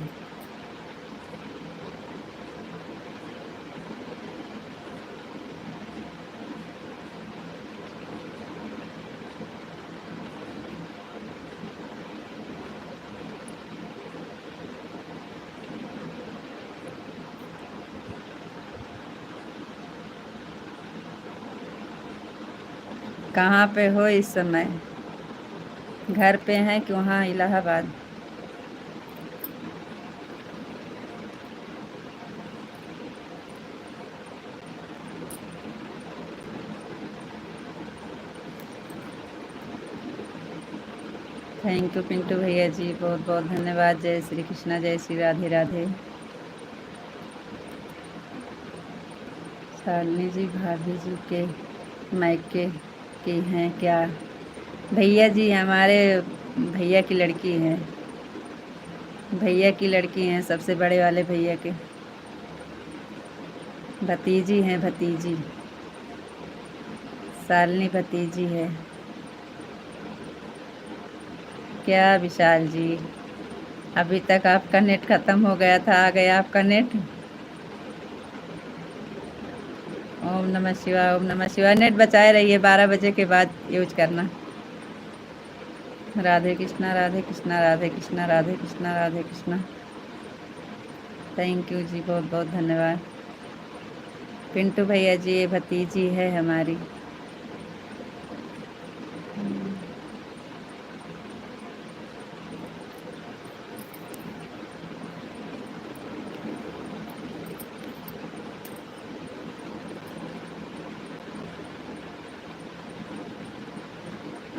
Speaker 1: कहाँ पे हो इस समय? घर पे हैं कि वहाँ इलाहाबाद? थैंक यू पिंटू भैया जी, बहुत बहुत धन्यवाद। जय श्री कृष्णा, जय श्री राधे राधे। शालिनी जी भाभी जी के मायके की हैं क्या? भैया जी हमारे भैया की लड़की है, भैया की लड़की हैं, सबसे बड़े वाले भैया के भतीजी हैं, भतीजी। शालिनी भतीजी है। क्या विशाल जी, अभी तक आपका नेट ख़त्म हो गया था, आ गया आपका नेट? ओम नमः शिवाय, ओम नमः शिवाय। नेट बचाए रहिए, 12 बजे के बाद यूज करना। राधे कृष्णा, राधे कृष्णा, राधे कृष्णा, राधे कृष्णा, राधे कृष्णा। थैंक यू जी, बहुत बहुत धन्यवाद। पिंटू भैया जी, ये भतीजी है हमारी।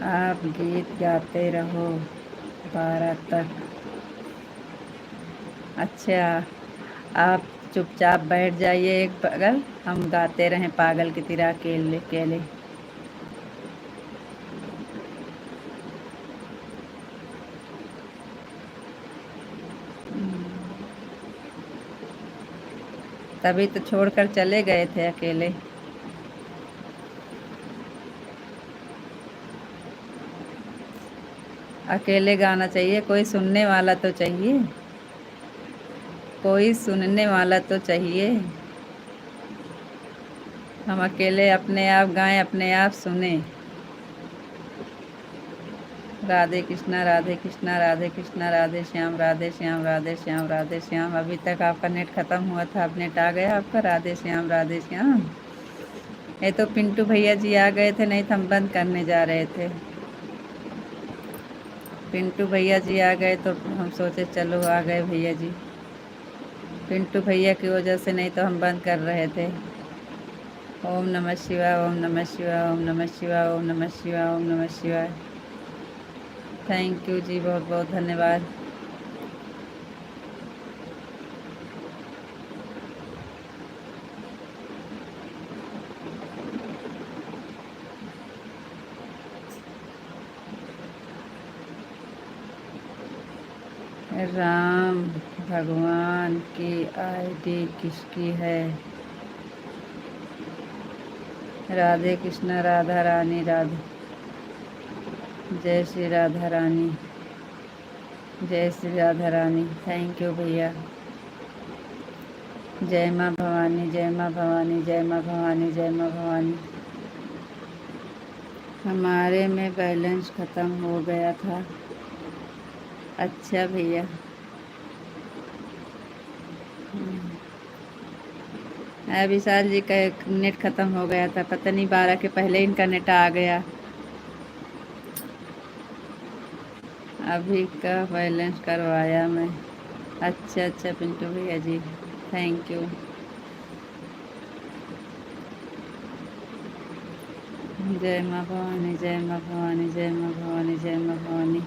Speaker 1: आप गीत गाते रहो 12 तक। अच्छा, आप चुपचाप बैठ जाइए एक बगल, हम गाते रहें पागल की तरह अकेले अकेले। तभी तो छोड़कर चले गए थे अकेले। अकेले गाना चाहिए, कोई सुनने वाला तो चाहिए, कोई सुनने वाला तो चाहिए। हम अकेले अपने आप गाएं, अपने आप सुने। राधे कृष्णा, राधे कृष्णा, राधे कृष्णा, राधे श्याम, राधे श्याम, राधे श्याम, राधे श्याम। अभी तक आपका नेट ख़त्म हुआ था, अब नेट आ गया आपका। राधे श्याम, राधे श्याम। ये तो पिंटू भैया जी आ गए थे, नहीं तो हम बंद करने जा रहे थे। पिंटू भैया जी आ गए तो हम सोचे चलो आ गए भैया जी। पिंटू भैया की वजह से, नहीं तो हम बंद कर रहे थे। ओम नमः शिवाय, ओम नमः शिवाय, ओम नमः शिवाय, ओम नमः शिवाय, ओम नमः शिवाय। थैंक यू जी, बहुत बहुत धन्यवाद। राम भगवान की आईडी किसकी है? राधे कृष्णा, राधा रानी, राधे। जय श्री राधा रानी, जय श्री राधा रानी। थैंक यू भैया। जय माँ भवानी, जय माँ भवानी, जय माँ भवानी, जय माँ भवानी। हमारे में बैलेंस ख़त्म हो गया था। अच्छा भैया। विशाल जी का नेट ख़त्म हो गया था, पता नहीं 12 के पहले इनका नेट आ गया। अभी का बैलेंस करवाया मैं। अच्छा अच्छा पिंटू भैया जी, थैंक यू। जय माँ भवानी, जय माँ भवानी, जय माँ भवानी, जय माँ भवानी।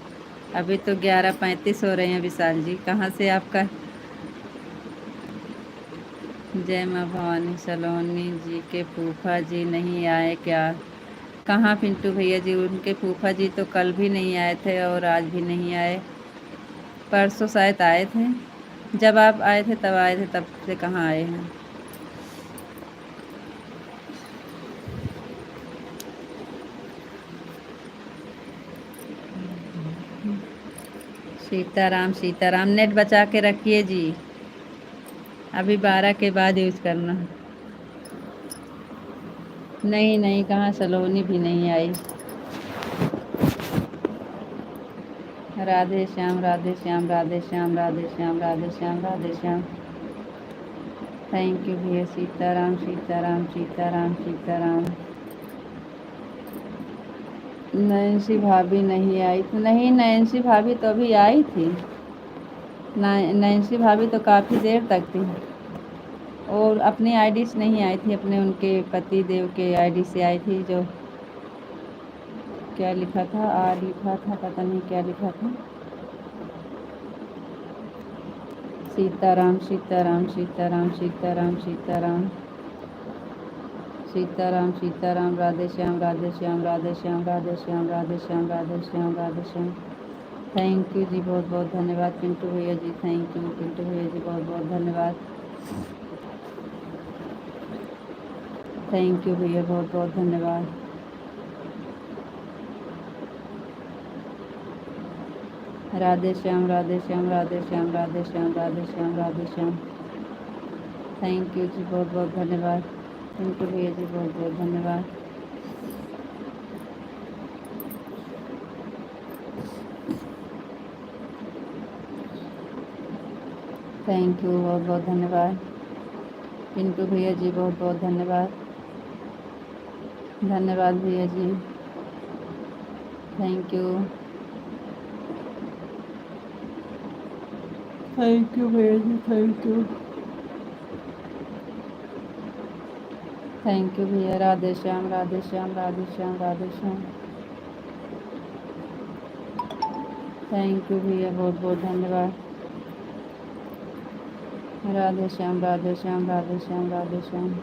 Speaker 1: अभी तो 11:35 हो रहे हैं विशाल जी, कहाँ से आपका जय माँ भवानी। सलोनी जी के फूफा जी नहीं आए क्या? कहाँ पिंटू भैया जी, उनके फूफा जी तो कल भी नहीं आए थे और आज भी नहीं आए। परसों शायद आए थे, जब आप आए थे तब आए थे, तब से कहाँ आए हैं। सीताराम सीताराम। नेट बचा के रखिए जी, अभी 12 के बाद यूज़ करना। नहीं नहीं, कहाँ, सलोनी भी नहीं आई। राधे श्याम राधे श्याम राधे श्याम राधे श्याम राधे श्याम राधे श्याम। थैंक यू भैया। सीताराम सीताराम सीताराम सीताराम। नैन्सी भाभी नहीं आई थी? नहीं, नैन्सी भाभी तो अभी आई थी। नैन्सी भाभी तो काफ़ी देर तक थी, और अपनी आईडी से नहीं आई थी, अपने उनके पति देव के आईडी से आई थी। जो क्या लिखा था, आर लिखा था, पता नहीं क्या लिखा था। सीताराम सीताराम सीताराम सीताराम सीताराम सीताराम सीताराम। राधे श्याम राधे श्याम राधे श्याम राधे श्याम राधे श्याम राधे श्याम राधे श्याम। थैंक यू जी, बहुत बहुत धन्यवाद पिंटू भैया जी। थैंक यू पिंटू भैया जी, बहुत बहुत धन्यवाद। थैंक यू भैया, बहुत बहुत धन्यवाद। राधे श्याम राधे श्याम राधे श्याम राधे श्याम राधे श्याम राधे श्याम। थैंक यू जी, बहुत बहुत धन्यवाद पिंटू भैया जी, बहुत बहुत धन्यवाद। थैंक यू, बहुत बहुत धन्यवाद पिंटू भैया जी, बहुत बहुत धन्यवाद। धन्यवाद भैया जी, थैंक यू। थैंक यू भैया जी, थैंक यू। थैंक यू भैया। राधे श्याम राधे श्याम राधे श्याम राधे श्याम। थैंक यू भैया, बहुत बहुत धन्यवाद। राधे श्याम राधे श्याम राधे श्याम राधे श्याम।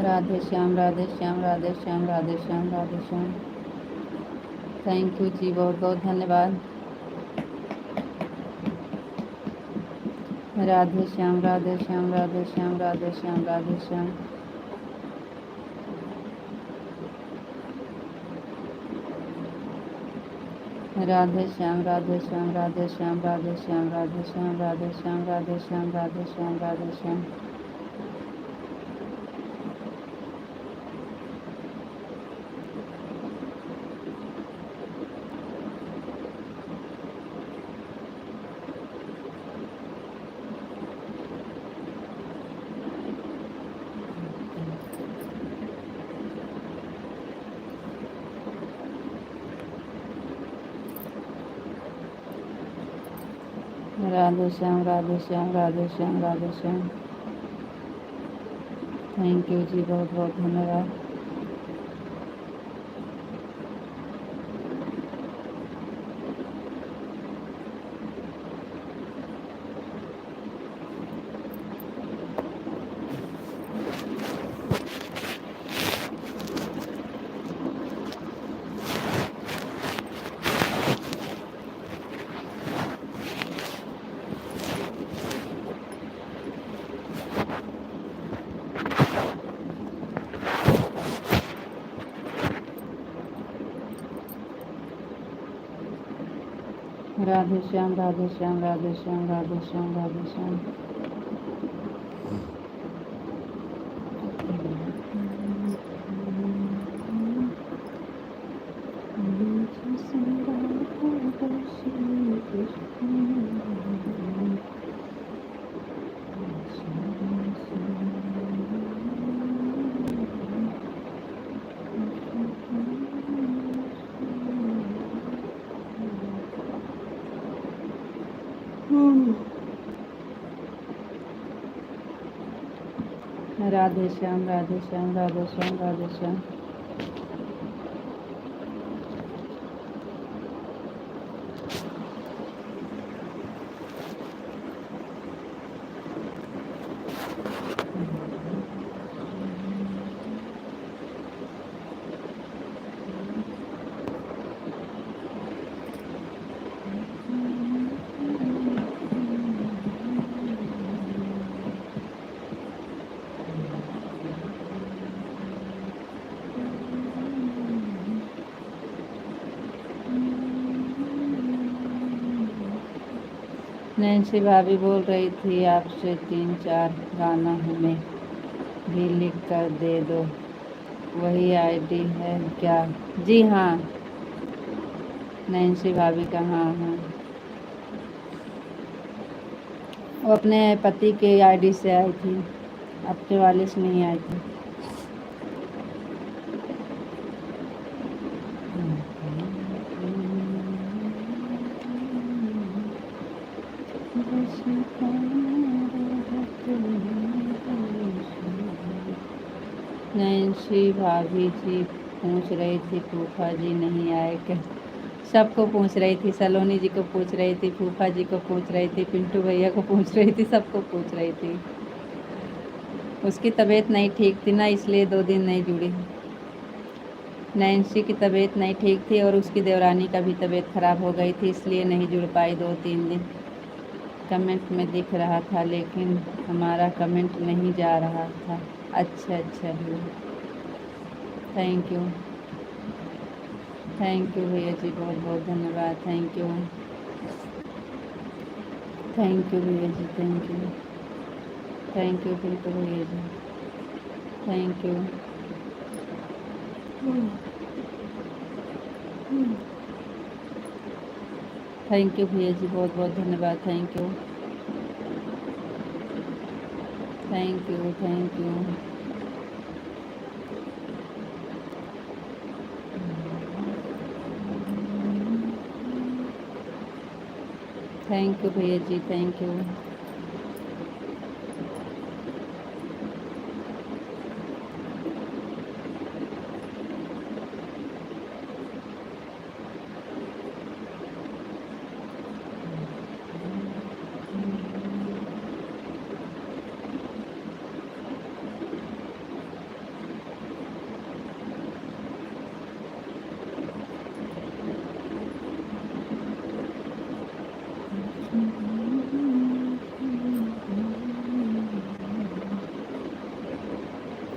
Speaker 1: राधे श्याम राधे श्याम राधे श्याम राधे श्याम राधे श्याम। थैंक यू जी, बहुत बहुत धन्यवाद। राधे श्याम राधे श्याम राधे श्याम राधे श्याम राधे श्याम। राधे श्याम राधे श्याम राधे श्याम राधे श्याम राधे श्याम राधे श्याम राधे श्याम राधे श्याम राधे श्याम। राधे श्याम राधे श्याम राधे श्याम राधे श्याम। थैंक यू जी, बहुत बहुत धन्यवाद। राधे श्याम राधे श्याम राधे श्याम राधे श्याम राधे श्याम। राधे श्याम, राधे श्याम, राधे श्याम, राधे श्याम। नैन्सी भाभी बोल रही थी आपसे 3-4 गाना हमें भी लिख कर दे दो, वही आईडी है क्या? जी हाँ, नैन्सी भाभी का हाँ हाँ, वो अपने पति के आईडी से आई थी, आपके वाले से नहीं आई थी। नैन्सी भाभी जी पूछ रही थी फूफा जी नहीं आए क्या? सबको पूछ रही थी, सलोनी जी को पूछ रही थी, फूफा जी को पूछ रही थी, पिंटू भैया को पूछ रही थी, सबको पूछ रही थी। उसकी तबीयत नहीं ठीक थी ना, इसलिए 2 दिन नहीं जुड़ी। नैन्सी की तबीयत नहीं ठीक थी और उसकी देवरानी का भी तबीयत खराब हो गई थी, इसलिए नहीं जुड़ पाई 2-3 दिन। कमेंट में दिख रहा था लेकिन हमारा कमेंट नहीं जा रहा था। अच्छा अच्छा भैया, थैंक यू, थैंक यू भैया जी, बहुत बहुत धन्यवाद। थैंक यू, थैंक यू भैया जी, thank you, thank you Pintu भैया जी, थैंक यू। थैंक यू भैया जी, बहुत बहुत धन्यवाद। Thank you, thank you, thank you. Thank you भैया जी, thank you.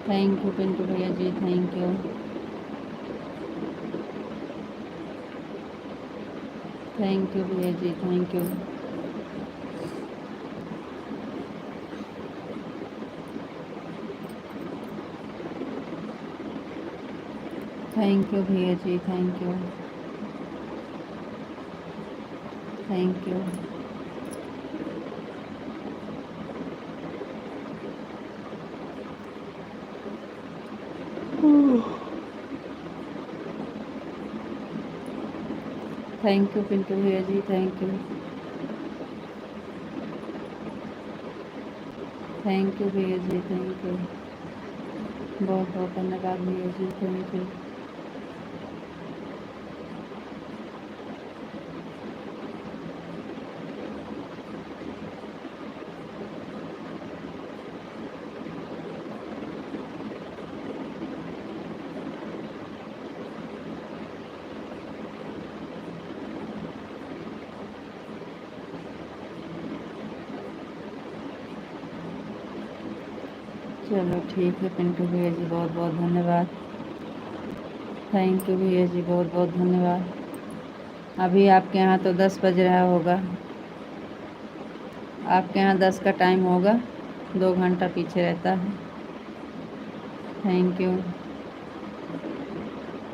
Speaker 1: Thank you Pintu भैया जी, थैंक यू, थैंक यू भैया जी, थैंक यू। थैंक यू भैया जी, thank you, thank you. Thank you Pintu भैया जी, थैंक यू, थैंक यू भैया जी, थैंक यू, बहुत बहुत धन्यवाद भैया जी, थैंक यू। चलो ठीक है पिंटू भैया जी, बहुत बहुत धन्यवाद। थैंक यू भैया जी, बहुत बहुत धन्यवाद। अभी आपके यहाँ तो 10 बज रहा होगा, आपके यहाँ 10 का टाइम होगा, 2 घंटा पीछे रहता है। Thank you.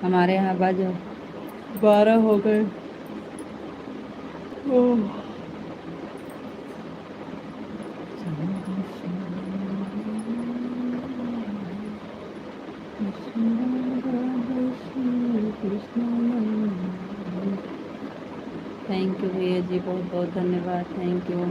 Speaker 1: हमारे यहाँ बज 12 हो गए। थैंक यू भैया जी, बहुत बहुत धन्यवाद। Thank you.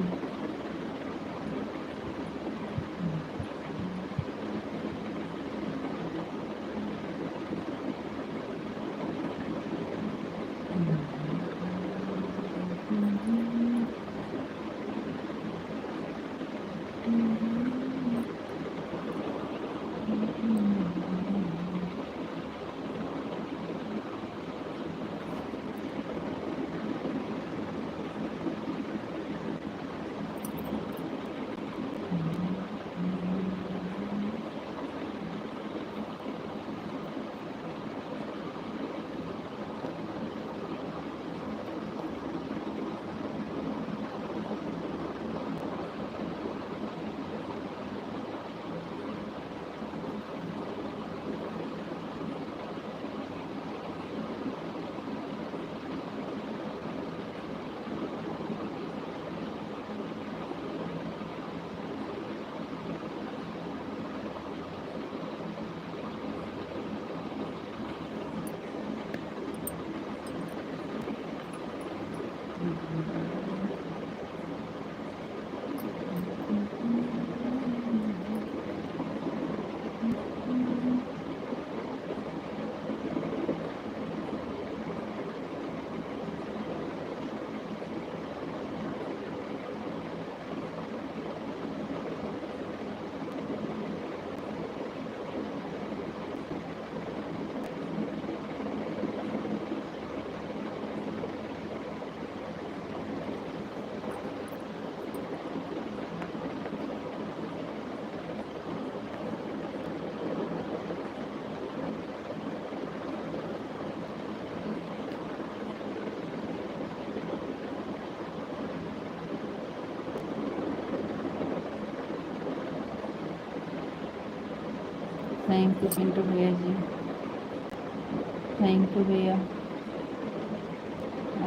Speaker 1: Thank you Pintu भैया जी, थैंक यू भैया।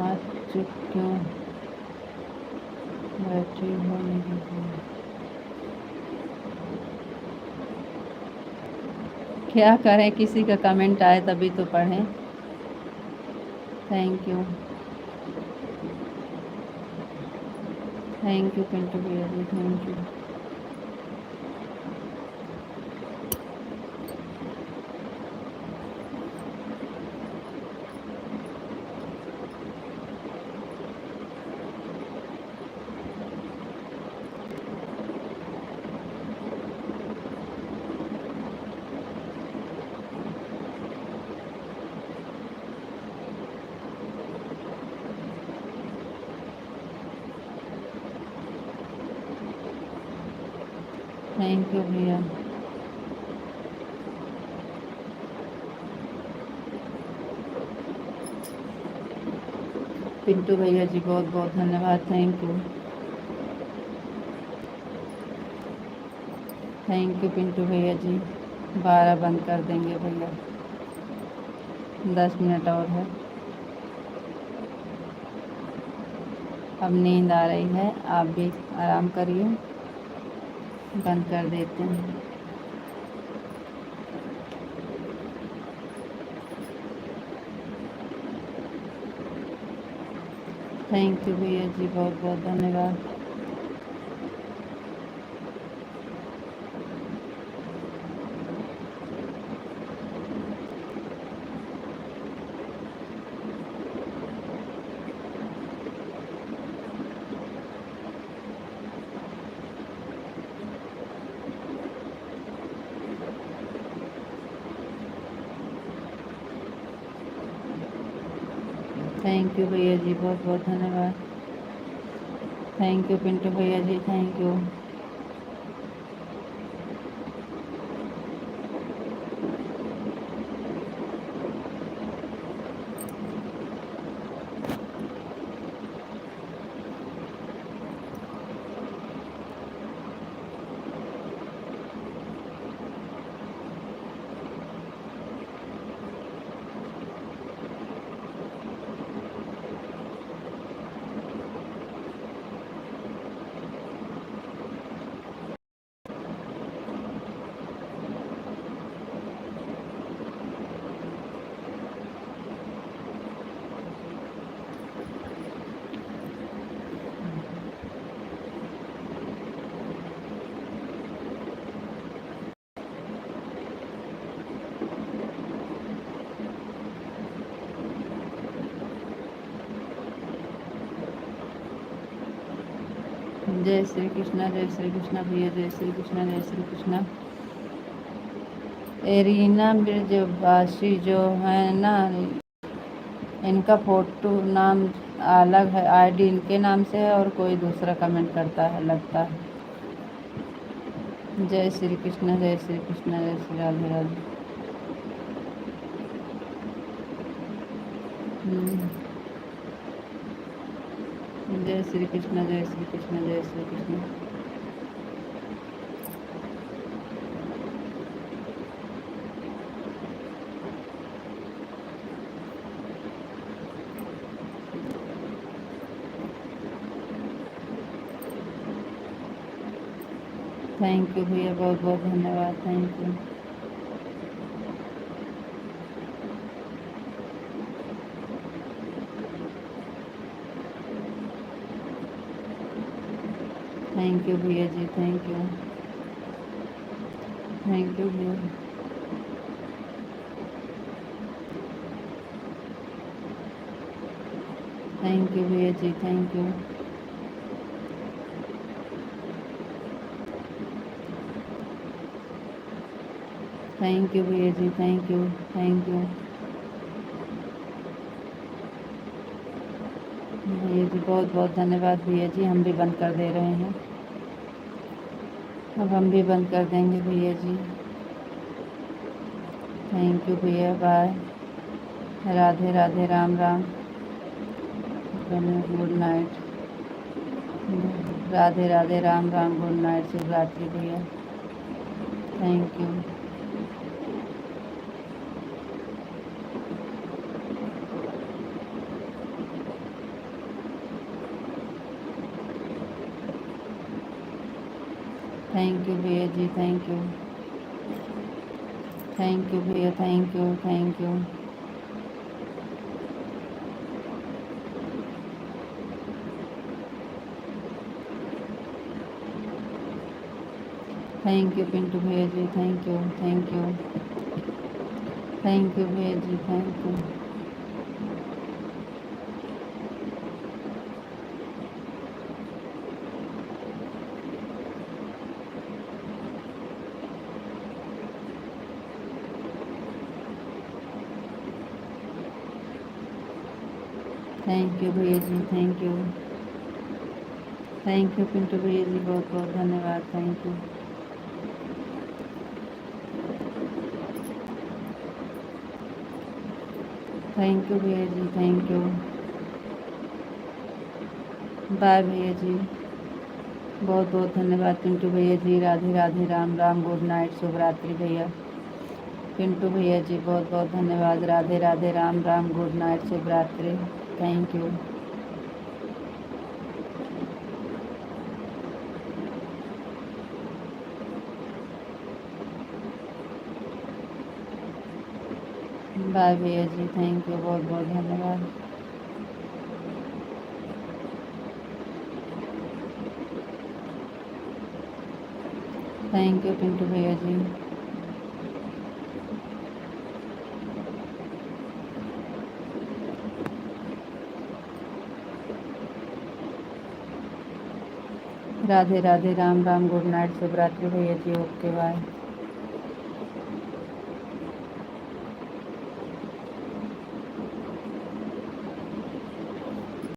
Speaker 1: आज चुप क्यों बैठी हो मेरी बहन? क्या करें, किसी का कमेंट आए तभी तो पढ़ें। Thank you, thank you Pintu भैया जी, थैंक यू। थैंक यू भैया। पिंटू भैया जी बहुत बहुत धन्यवाद, thank you, thank you Pintu भैया जी। 12 बंद कर देंगे भैया, 10 मिनट और है। अब नींद आ रही है, आप भी आराम करिए, बंद कर देते हैं। थैंक यू भैया जी, बहुत बहुत धन्यवाद। थैंक यू भैया जी, बहुत बहुत धन्यवाद। थैंक यू पिंटू भैया जी, थैंक यू। जय श्री कृष्णा, जय श्री कृष्णा भैया, जय श्री कृष्णा, जय श्री कृष्णा। एरिना ब्रजवासी जो है ना, इनका फोटो नाम अलग है, आईडी इनके नाम से है और कोई दूसरा कमेंट करता है लगता है। जय श्री कृष्णा, जय श्री कृष्णा, जय श्री राधे राधे। जय श्री कृष्णा, जय श्री कृष्णा, जय श्री कृष्णा। थैंक यू भैया, बहुत बहुत धन्यवाद, थैंक यू। थैंक यू भैया जी, थैंक यू, थैंक यू भैया। थैंक यू भैया जी, थैंक यू। थैंक यू भैया जी, थैंक यू, थैंक यू भैया जी, बहुत बहुत धन्यवाद भैया जी। हम भी बंद कर दे रहे हैं, अब हम भी बंद कर देंगे भैया जी। थैंक यू भैया, bye, Radhe Radhe, Ram Ram, good night. Radhe Radhe, Ram Ram, good night, शुभ रात्रि भैया। Thank you. थैंक यू भैया जी, थैंक यू। थैंक यू भैया, thank you, thank you. Thank you Pintu भैया जी, thank you, thank you. Thank you भैया जी, थैंक यू। थैंक यू भैया जी, thank you. Thank you Pintu भैया जी, बहुत बहुत धन्यवाद, थैंक यू। थैंक यू भैया जी, थैंक यू। बाय भैया जी, बहुत बहुत धन्यवाद पिंटू भैया जी। राधे राधे, राम राम, गुड नाइट, शुभ रात्रि भैया। पिंटू भैया जी बहुत बहुत धन्यवाद। राधे राधे, राम राम, गुड नाइट, शुभ रात्रि, थैंक यू। बाय भैया जी, थैंक यू, बहुत बहुत धन्यवाद। थैंक यू पिंटू भैया जी। राधे राधे, राम राम, गुड नाइट, शुभ रात्रि भैया जी, ओके बाय।